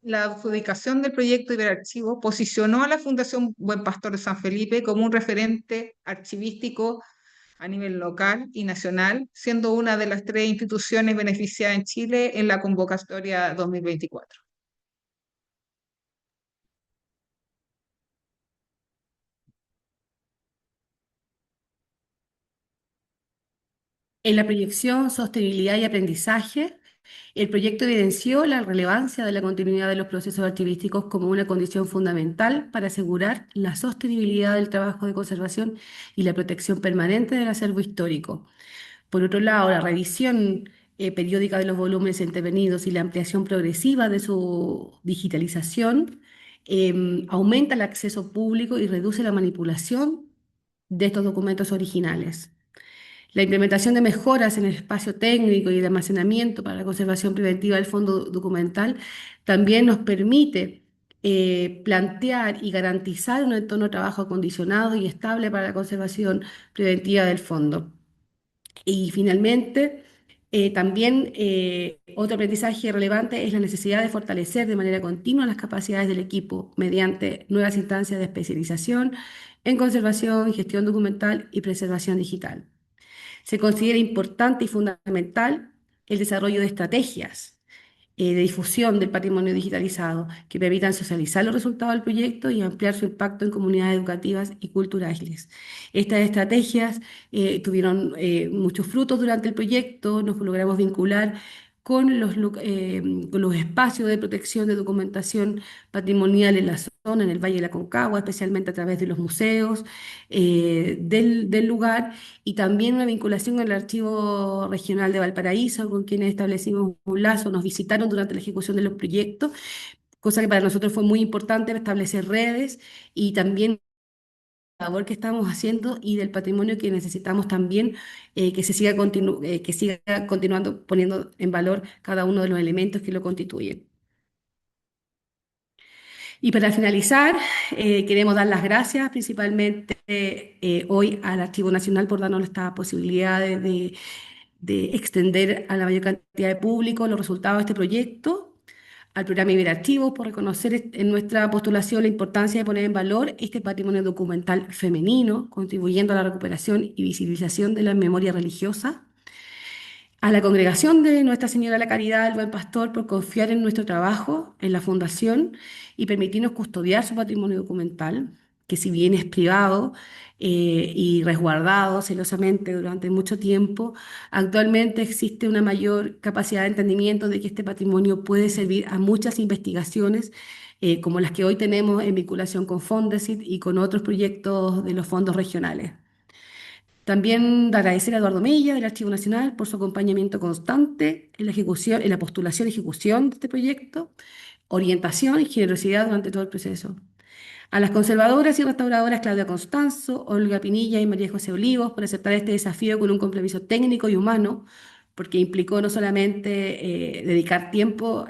la adjudicación del proyecto Iberarchivo posicionó a la Fundación Buen Pastor de San Felipe como un referente archivístico a nivel local y nacional, siendo una de las 3 instituciones beneficiadas en Chile en la convocatoria 2024. En la proyección, sostenibilidad y aprendizaje, el proyecto evidenció la relevancia de la continuidad de los procesos archivísticos como una condición fundamental para asegurar la sostenibilidad del trabajo de conservación y la protección permanente del acervo histórico. Por otro lado, la revisión periódica de los volúmenes intervenidos y la ampliación progresiva de su digitalización aumenta el acceso público y reduce la manipulación de estos documentos originales. La implementación de mejoras en el espacio técnico y de almacenamiento para la conservación preventiva del fondo documental también nos permite plantear y garantizar un entorno de trabajo acondicionado y estable para la conservación preventiva del fondo. Y finalmente, también otro aprendizaje relevante es la necesidad de fortalecer de manera continua las capacidades del equipo mediante nuevas instancias de especialización en conservación, gestión documental y preservación digital. Se considera importante y fundamental el desarrollo de estrategias de difusión del patrimonio digitalizado que permitan socializar los resultados del proyecto y ampliar su impacto en comunidades educativas y culturales. Estas estrategias tuvieron muchos frutos durante el proyecto, nos logramos vincular con los espacios de protección de documentación patrimonial en la zona, en el Valle de la Concagua, especialmente a través de los museos del lugar, y también una vinculación con el Archivo Regional de Valparaíso, con quienes establecimos un lazo, nos visitaron durante la ejecución de los proyectos, cosa que para nosotros fue muy importante establecer redes y también la labor que estamos haciendo y del patrimonio que necesitamos también que que siga continuando poniendo en valor cada uno de los elementos que lo constituyen. Y para finalizar, queremos dar las gracias principalmente hoy al Archivo Nacional por darnos esta posibilidad de extender a la mayor cantidad de público los resultados de este proyecto, al programa Iberarchivos por reconocer en nuestra postulación la importancia de poner en valor este patrimonio documental femenino, contribuyendo a la recuperación y visibilización de la memoria religiosa, a la congregación de Nuestra Señora de la Caridad del Buen Pastor por confiar en nuestro trabajo, en la fundación y permitirnos custodiar su patrimonio documental, que si bien es privado y resguardado celosamente durante mucho tiempo, actualmente existe una mayor capacidad de entendimiento de que este patrimonio puede servir a muchas investigaciones, como las que hoy tenemos en vinculación con Fondesit y con otros proyectos de los fondos regionales. También agradecer a Eduardo Mella del Archivo Nacional por su acompañamiento constante en la ejecución, en la postulación y ejecución de este proyecto, orientación y generosidad durante todo el proceso. A las conservadoras y restauradoras Claudia Constanzo, Olga Pinilla y María José Olivos por aceptar este desafío con un compromiso técnico y humano, porque implicó no solamente dedicar tiempo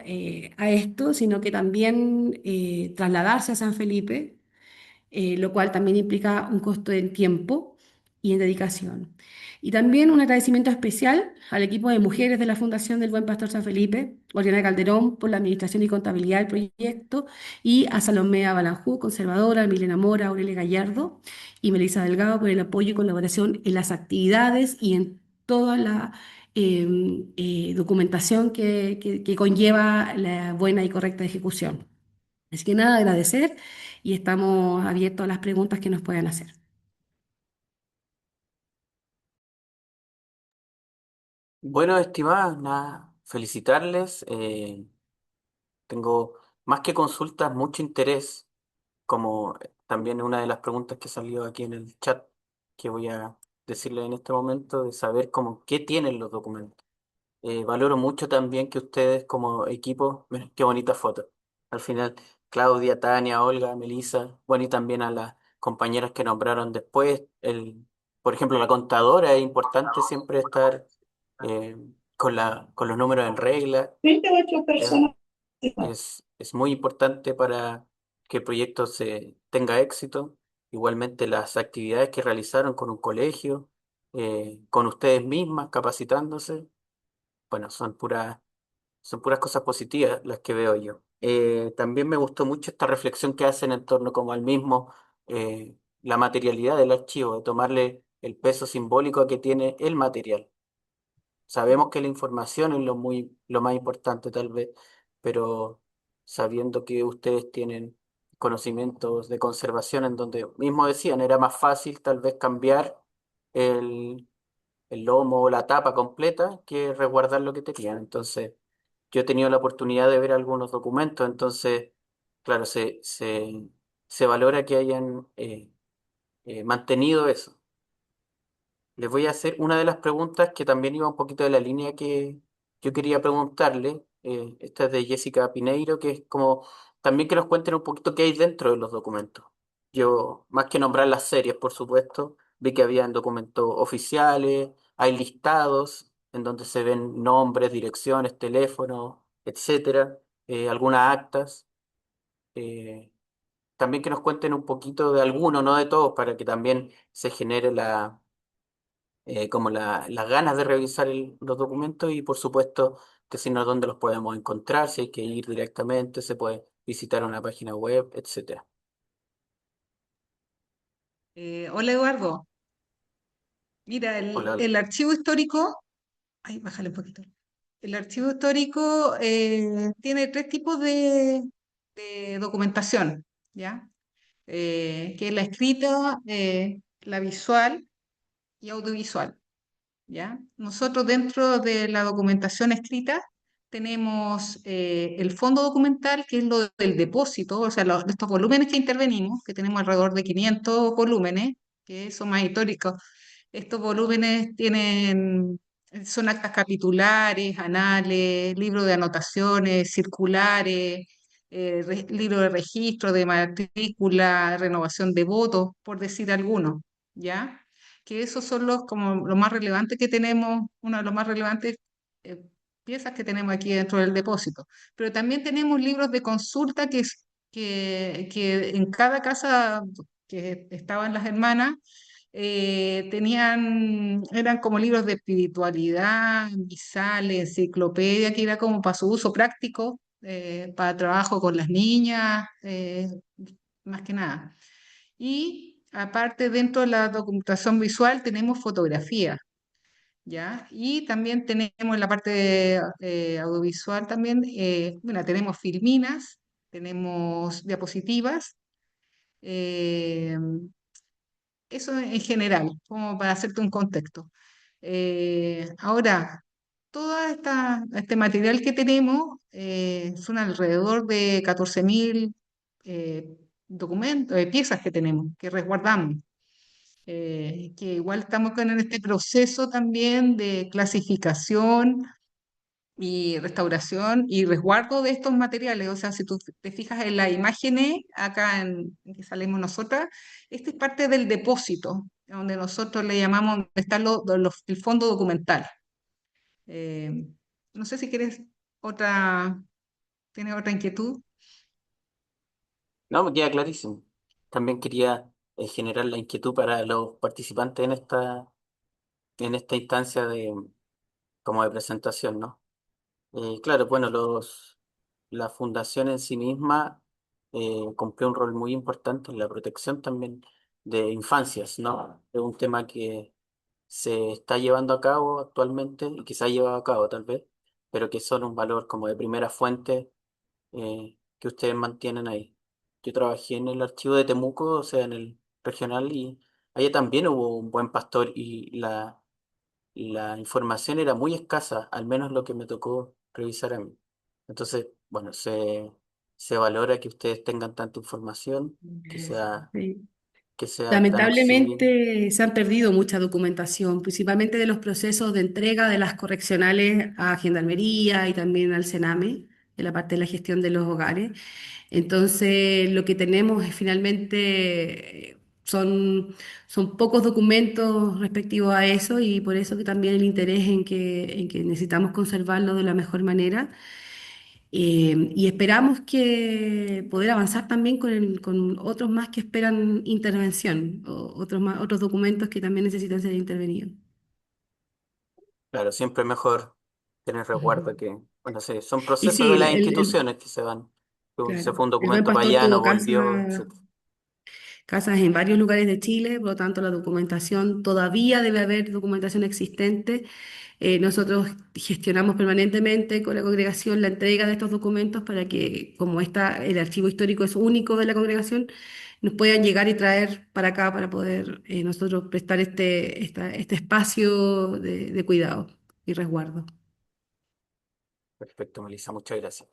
a esto, sino que también trasladarse a San Felipe, lo cual también implica un costo en tiempo y en dedicación. Y también un agradecimiento especial al equipo de mujeres de la Fundación del Buen Pastor San Felipe, Oriana Calderón por la administración y contabilidad del proyecto, y a Salomea Balanjú, conservadora, a Milena Mora, Aurelia Gallardo y Melissa Delgado por el apoyo y colaboración en las actividades y en toda la documentación que conlleva la buena y correcta ejecución. Así que nada, agradecer y estamos abiertos a las preguntas que nos puedan hacer. Bueno, estimadas, nada, felicitarles. Tengo más que consultas, mucho interés, como también una de las preguntas que salió aquí en el chat, que voy a decirle en este momento, de saber cómo, qué tienen los documentos. Valoro mucho también que ustedes como equipo, miren, qué bonita foto. Al final, Claudia, Tania, Olga, Melissa, bueno, y también a las compañeras que nombraron después. Por ejemplo, la contadora, es importante siempre estar eh, con los números en regla. 38 Es, personas. es muy importante para que el proyecto tenga éxito. Igualmente las actividades que realizaron con un colegio, con ustedes mismas, capacitándose, bueno, son puras cosas positivas las que veo yo. También me gustó mucho esta reflexión que hacen en torno como al mismo, la materialidad del archivo, de tomarle el peso simbólico que tiene el material. Sabemos que la información es lo más importante tal vez, pero sabiendo que ustedes tienen conocimientos de conservación en donde mismo decían, era más fácil tal vez cambiar el, el lomo o la tapa completa que resguardar lo que tenían. Entonces, yo he tenido la oportunidad de ver algunos documentos, entonces, claro, se valora que hayan mantenido eso. Les voy a hacer una de las preguntas que también iba un poquito de la línea que yo quería preguntarle. Esta es de Jessica Pineiro, que es como también que nos cuenten un poquito qué hay dentro de los documentos. Yo, más que nombrar las series, por supuesto, vi que habían documentos oficiales, hay listados en donde se ven nombres, direcciones, teléfonos, etcétera, algunas actas. eh, También que nos cuenten un poquito de alguno, no de todos, para que también se genere como las ganas de revisar los documentos y por supuesto decirnos dónde los podemos encontrar, si hay que ir directamente, se puede visitar una página web, etcétera. Hola Eduardo, mira, Hola, hola. el archivo histórico, ay, bájale un poquito. El archivo histórico tiene tres tipos de documentación, ¿ya? Que es la escrita, la visual y audiovisual. ¿Ya? Nosotros dentro de la documentación escrita tenemos el fondo documental, que es lo del depósito, o sea, estos volúmenes que intervenimos, que tenemos alrededor de 500 volúmenes, que son más históricos. Estos volúmenes son actas capitulares, anales, libros de anotaciones, circulares, libro de registro, de matrícula, renovación de votos, por decir algunos, ¿ya? Que esos son como lo más relevante que tenemos, una de los más relevantes eh, piezas que tenemos aquí dentro del depósito. Pero también tenemos libros de consulta que en cada casa que estaban las hermanas, eran como libros de espiritualidad, misales, enciclopedia, que era como para su uso práctico, para trabajo con las niñas, más que nada. Y aparte, dentro de la documentación visual tenemos fotografía, ¿ya? Y también tenemos en la parte audiovisual también, bueno, tenemos filminas, tenemos diapositivas, eh, eso en general, como para hacerte un contexto. Ahora, este material que tenemos son alrededor de 14.000 eh, documentos, piezas que tenemos, que resguardamos. Que igual estamos en este proceso también de clasificación y restauración y resguardo de estos materiales. O sea, si tú te fijas en las imágenes, acá en que salimos nosotras, este es parte del depósito, donde nosotros le llamamos, donde está el fondo documental. Eh, no sé si quieres otra, tienes otra inquietud. No, me queda clarísimo. También quería generar la inquietud para los participantes en esta instancia de, como de presentación, ¿no? Claro, bueno, la fundación en sí misma cumplió un rol muy importante en la protección también de infancias, ¿no? Es un tema que se está llevando a cabo actualmente y que se ha llevado a cabo tal vez, pero que son un valor como de primera fuente que ustedes mantienen ahí. Yo trabajé en el archivo de Temuco, o sea, en el regional, y allá también hubo un buen pastor y la información era muy escasa, al menos lo que me tocó revisar a mí. Entonces, bueno, se valora que ustedes tengan tanta información, Sí. que sea tan accesible. Lamentablemente se han perdido mucha documentación, principalmente de los procesos de entrega de las correccionales a Gendarmería y también al Sename, en la parte de la gestión de los hogares. Entonces, lo que tenemos es finalmente son pocos documentos respectivos a eso y por eso que también el interés en que necesitamos conservarlo de la mejor manera. Y esperamos que poder avanzar también con otros más que esperan intervención, o otros documentos que también necesitan ser intervenidos. Claro, siempre es mejor tener resguardo que, bueno, sí, son Y procesos sí, de las instituciones que se van. Se claro, fue un el Buen documento para Pastor allá, no tuvo volvió, etc. casas en varios lugares de Chile, por lo tanto la documentación, todavía debe haber documentación existente. Nosotros gestionamos permanentemente con la congregación la entrega de estos documentos para que, como el archivo histórico es único de la congregación, nos puedan llegar y traer para acá para poder nosotros prestar este espacio de cuidado y resguardo. Perfecto, Melissa, muchas gracias.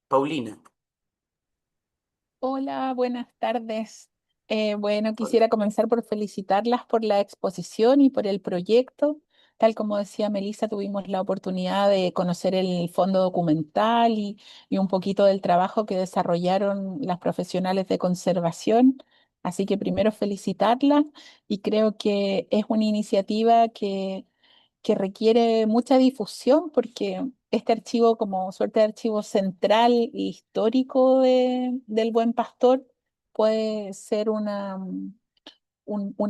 Paulina, Hola, buenas tardes. Bueno, hola. quisiera comenzar por felicitarlas por la exposición y por el proyecto. Tal como decía Melissa, tuvimos la oportunidad de conocer el fondo documental y un poquito del trabajo que desarrollaron las profesionales de conservación. Así que primero felicitarlas y creo que es una iniciativa que requiere mucha difusión porque este archivo, como suerte de archivo central e histórico del Buen Pastor, puede ser un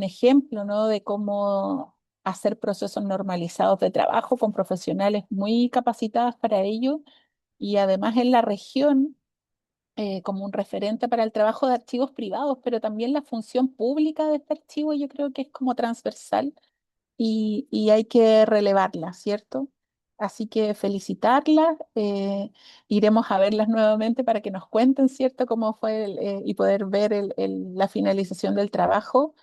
ejemplo, ¿no? De cómo hacer procesos normalizados de trabajo con profesionales muy capacitados para ello y además en la región como un referente para el trabajo de archivos privados, pero también la función pública de este archivo yo creo que es como transversal y hay que relevarla, ¿cierto? Así que felicitarlas, iremos a verlas nuevamente para que nos cuenten, ¿cierto?, cómo fue y poder ver la finalización del trabajo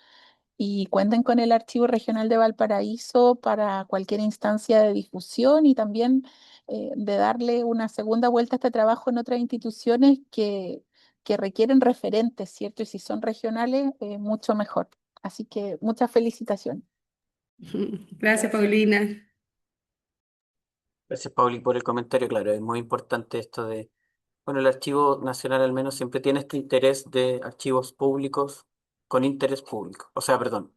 y cuenten con el Archivo Regional de Valparaíso para cualquier instancia de difusión y también de darle una segunda vuelta a este trabajo en otras instituciones que requieren referentes, ¿cierto? Y si son regionales, mucho mejor. Así que muchas felicitaciones. Gracias, Paulina. Gracias, Pauli, por el comentario. Claro, es muy importante esto de, bueno, el Archivo Nacional al menos siempre tiene este interés de archivos públicos con interés público. O sea, perdón,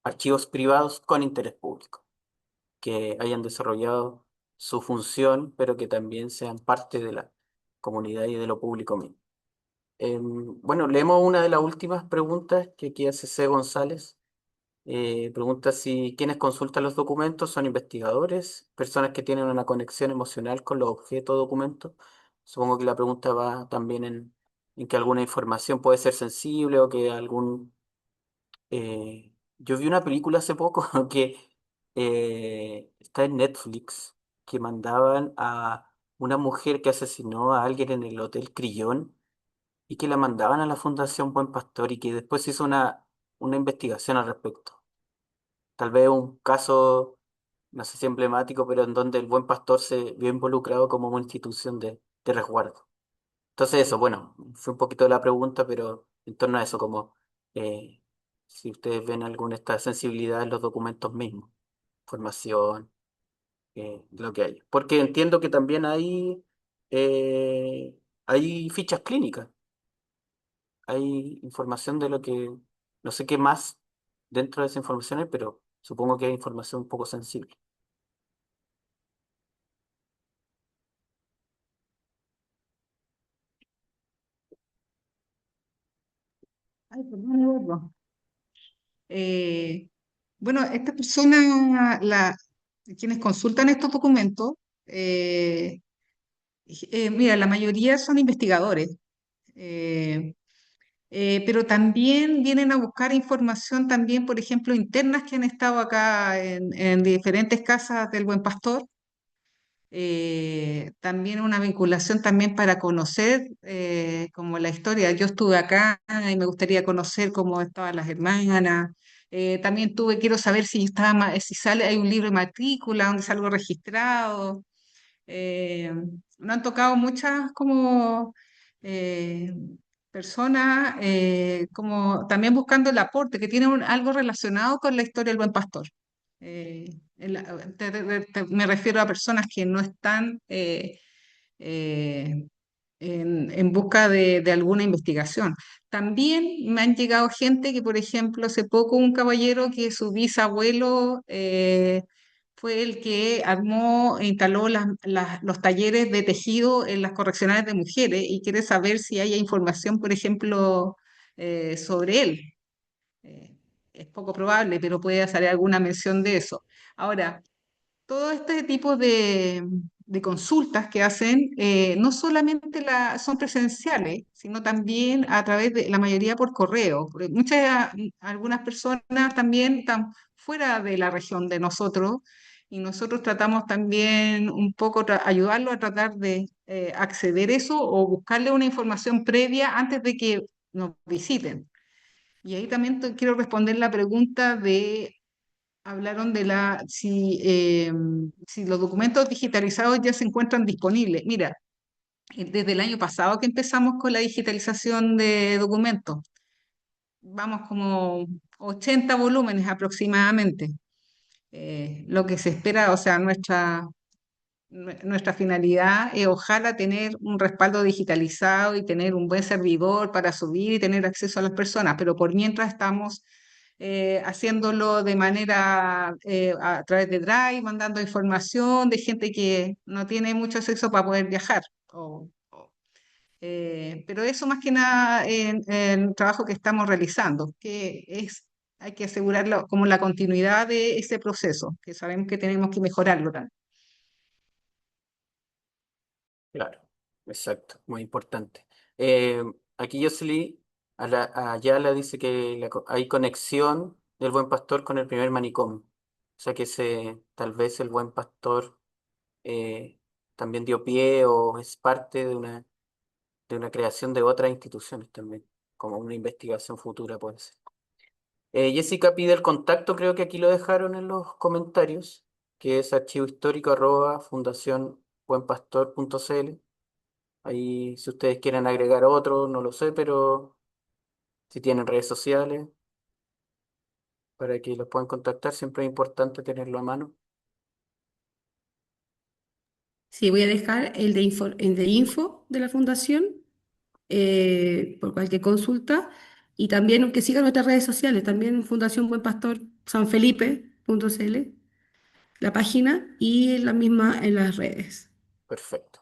archivos privados con interés público, que hayan desarrollado su función, pero que también sean parte de la comunidad y de lo público mismo. Bueno, leemos una de las últimas preguntas que aquí hace C. González. Pregunta si quienes consultan los documentos son investigadores, personas que tienen una conexión emocional con los objetos o documentos. Supongo que la pregunta va también en que alguna información puede ser sensible o que algún... yo vi una película hace poco que está en Netflix, que mandaban a una mujer que asesinó a alguien en el Hotel Crillón y que la mandaban a la Fundación Buen Pastor y que después se hizo una investigación al respecto. Tal vez un caso, no sé si emblemático, pero en donde el Buen Pastor se vio involucrado como una institución de resguardo. Entonces eso, bueno, fue un poquito la pregunta, pero en torno a eso, como eh, si ustedes ven alguna esta sensibilidad en los documentos mismos, formación. de lo que hay. Porque entiendo que también hay fichas clínicas, hay información de lo que, no sé qué más dentro de esa información hay, pero supongo que hay información un poco sensible. Ay, perdón, Eduardo. Bueno, esta persona, quienes consultan estos documentos, eh, mira, la mayoría son investigadores, eh, pero también vienen a buscar información también, por ejemplo, internas que han estado acá en diferentes casas del Buen Pastor. También una vinculación también para conocer como la historia. Yo estuve acá y me gustaría conocer cómo estaban las hermanas. También quiero saber si si sale, hay un libro de matrícula donde es algo registrado. Eh, no han tocado muchas como eh, personas, como también buscando el aporte, que tiene algo relacionado con la historia del Buen Pastor. Eh, Me refiero a personas que no están eh, en busca de alguna investigación. También me han llegado gente que, por ejemplo, hace poco un caballero que su bisabuelo fue el que armó e instaló los talleres de tejido en las correccionales de mujeres y quiere saber si hay información, por ejemplo, sobre él. Eh, es poco probable, pero puede salir alguna mención de eso. Ahora, todo este tipo de consultas que hacen no solamente son presenciales, sino también a través de la mayoría por correo. Porque algunas personas también están fuera de la región de nosotros y nosotros tratamos también un poco ayudarlo a tratar de acceder a eso o buscarle una información previa antes de que nos visiten. Y ahí también quiero responder la pregunta de hablaron de si los documentos digitalizados ya se encuentran disponibles. Mira, desde el año pasado que empezamos con la digitalización de documentos, vamos como 80 volúmenes aproximadamente. Lo que se espera, o sea, nuestra finalidad es ojalá tener un respaldo digitalizado y tener un buen servidor para subir y tener acceso a las personas, pero por mientras estamos haciéndolo de manera a través de Drive, mandando información de gente que no tiene mucho acceso para poder viajar. Pero eso más que nada en el trabajo que estamos realizando, hay que asegurarlo como la continuidad de ese proceso, que sabemos que tenemos que mejorarlo también. Claro, exacto, muy importante. Eh, Aquí Jocelyn a Ayala dice que hay conexión del Buen Pastor con el primer manicomio. O sea que tal vez el Buen Pastor eh, también dio pie o es parte de una creación de otras instituciones también, como una investigación futura puede ser. Jessica pide el contacto, creo que aquí lo dejaron en los comentarios, que es archivohistórico@fundacionbuenpastor.cl. Ahí, si ustedes quieren agregar otro, no lo sé, pero si tienen redes sociales para que los puedan contactar, siempre es importante tenerlo a mano. Sí, voy a dejar el de info de la fundación por cualquier consulta y también que sigan nuestras redes sociales, también Fundación Buen Pastor sanfelipe.cl, la página y la misma en las redes. Perfecto.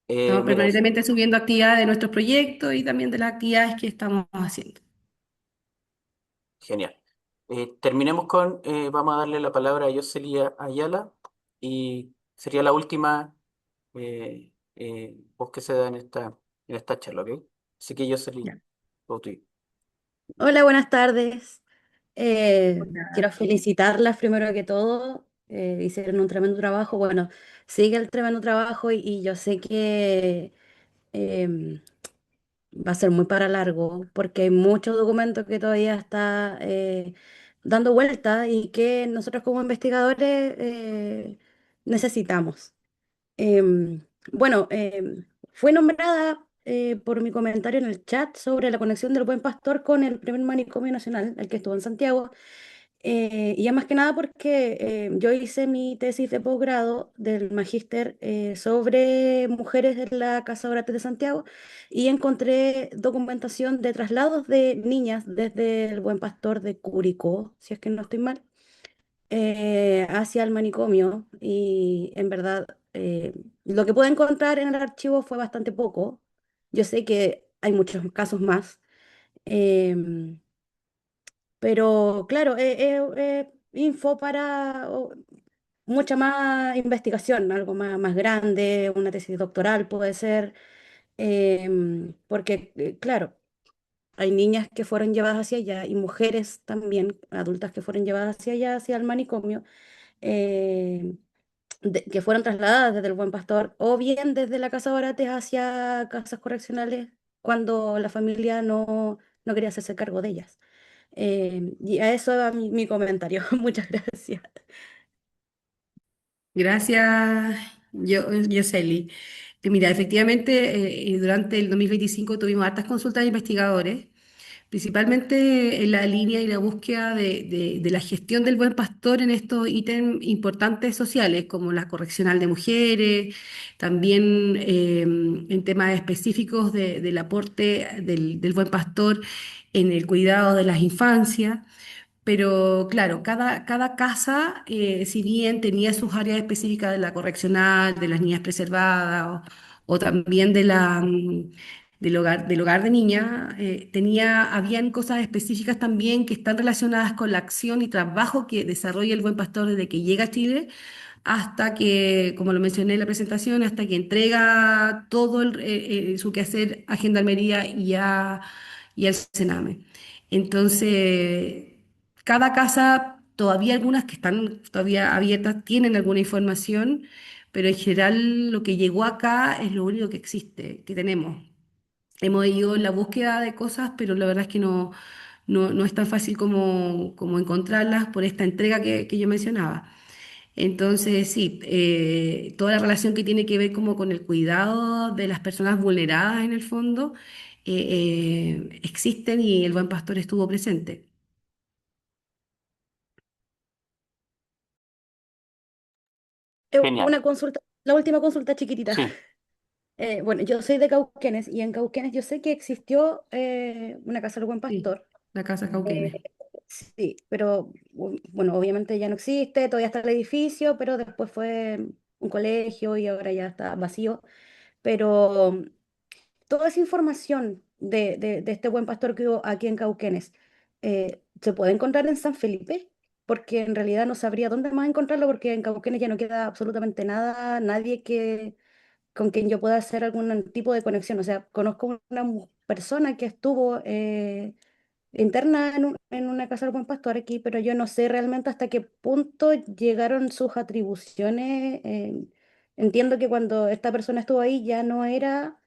Estamos Mira, permanentemente subiendo actividades de nuestros proyectos y también de las actividades que estamos haciendo. genial. Vamos a darle la palabra a Yocelia Ayala y sería la última voz que se da en esta charla, ¿ok? Así que Yocelia, Ya. todo tuyo. Hola, buenas tardes. Hola. Quiero felicitarlas primero que todo. Hicieron un tremendo trabajo. Bueno, sigue el tremendo trabajo y yo sé que em, va a ser muy para largo porque hay muchos documentos que todavía está dando vuelta y que nosotros como investigadores necesitamos. Em, bueno, fue nombrada por mi comentario en el chat sobre la conexión del Buen Pastor con el primer manicomio nacional, el que estuvo en Santiago. Y ya más que nada porque yo hice mi tesis de posgrado del magíster sobre mujeres en la Casa Orate de Santiago y encontré documentación de traslados de niñas desde el Buen Pastor de Curicó, si es que no estoy mal, hacia el manicomio. Y en verdad lo que pude encontrar en el archivo fue bastante poco. Yo sé que hay muchos casos más. em, pero claro, info para mucha más investigación, algo más grande, una tesis doctoral puede ser, porque claro, hay niñas que fueron llevadas hacia allá y mujeres también, adultas que fueron llevadas hacia allá, hacia el manicomio, eh, que fueron trasladadas desde el Buen Pastor o bien desde la Casa Orates hacia casas correccionales cuando la familia no quería hacerse cargo de ellas. Y a eso va mi comentario. Muchas gracias. Gracias, Yoseli. Mira, efectivamente, durante el 2025 tuvimos hartas consultas de investigadores, principalmente en la línea y la búsqueda de la gestión del buen pastor en estos ítems importantes sociales, como la correccional de mujeres, también en temas específicos del aporte del buen pastor en el cuidado de las infancias. Pero claro, cada casa, si bien tenía sus áreas específicas de la correccional, de las niñas preservadas o también del hogar de niñas, habían cosas específicas también que están relacionadas con la acción y trabajo que desarrolla el buen pastor desde que llega a Chile hasta que, como lo mencioné en la presentación, hasta que entrega todo su quehacer a Gendarmería y al Sename. Entonces, cada casa, todavía algunas que están todavía abiertas, tienen alguna información, pero en general lo que llegó acá es lo único que existe, que tenemos. Hemos ido en la búsqueda de cosas, pero la verdad es que no es tan fácil como encontrarlas por esta entrega que yo mencionaba. Entonces, sí, toda la relación que tiene que ver como con el cuidado de las personas vulneradas en el fondo, existen y el buen pastor estuvo presente. Genial. Una consulta, la última consulta chiquitita. Sí, Bueno, yo soy de Cauquenes y en Cauquenes yo sé que existió una casa del Buen Sí, Pastor. la casa Eh, Cauquenes. sí, pero bueno, obviamente ya no existe, todavía está el edificio, pero después fue un colegio y ahora ya está vacío. Pero toda esa información de este buen pastor que hubo aquí en Cauquenes, ¿se puede encontrar en San Felipe? Porque en realidad no sabría dónde más encontrarlo, porque en Cauquenes ya no queda absolutamente nada, nadie con quien yo pueda hacer algún tipo de conexión. O sea, conozco una persona que estuvo interna en una casa del buen pastor aquí, pero yo no sé realmente hasta qué punto llegaron sus atribuciones. Entiendo que cuando esta persona estuvo ahí ya no era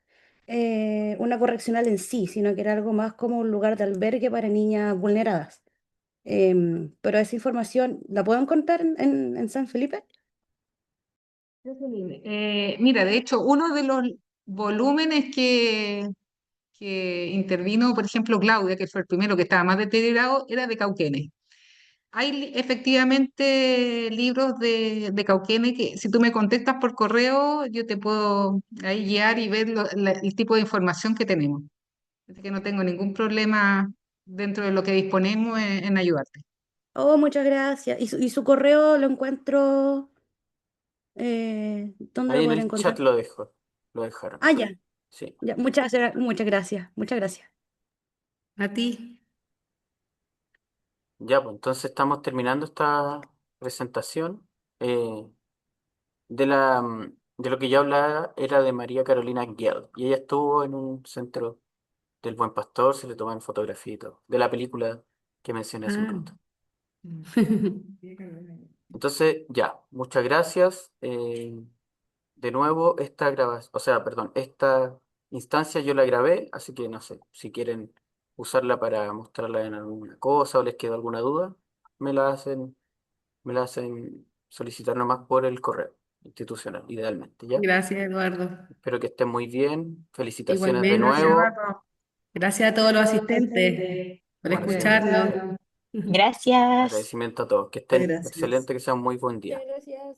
una correccional en sí, sino que era algo más como un lugar de albergue para niñas vulneradas. Pero esa información, ¿la puedo encontrar en San Felipe? Jocelyn, mira, de hecho, uno de los volúmenes que intervino, por ejemplo, Claudia, que fue el primero que estaba más deteriorado, era de Cauquenes. Hay efectivamente libros de Cauquenes que si tú me contestas por correo, yo te puedo ahí guiar y ver el tipo de información que tenemos. Así que no tengo ningún problema dentro de lo que disponemos en ayudarte. Oh, muchas gracias. Y su correo lo encuentro, ¿dónde ahí lo en podré el chat encontrar? lo dejaron. Ah, ya, Sí. ya. Muchas gracias. Muchas gracias. A ti. Ya, pues entonces estamos terminando esta presentación. Eh, de lo que yo hablaba era de María Carolina Guiel, y ella estuvo en un centro del Buen Pastor, se le toman fotografías y todo, de la película que mencioné hace un Ah. rato. Entonces, ya, muchas gracias. De nuevo, esta grabación, o sea, perdón, esta instancia yo la grabé, así que no sé, si quieren usarla para mostrarla en alguna cosa o les quedó alguna duda, me la hacen, me la hacen solicitar nomás por el correo institucional, idealmente, ¿ya? Gracias, Eduardo. Espero que estén muy bien. Felicitaciones de Igualmente. nuevo. Gracias a todos los asistentes por Bueno, sí, escucharnos. Gracias. Agradecimiento a todos. Que Muchas estén gracias. excelente, que sea un muy buen día. Muchas gracias.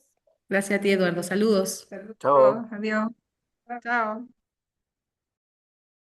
Gracias a ti, Eduardo. Saludos. Chao. Adiós. Chao.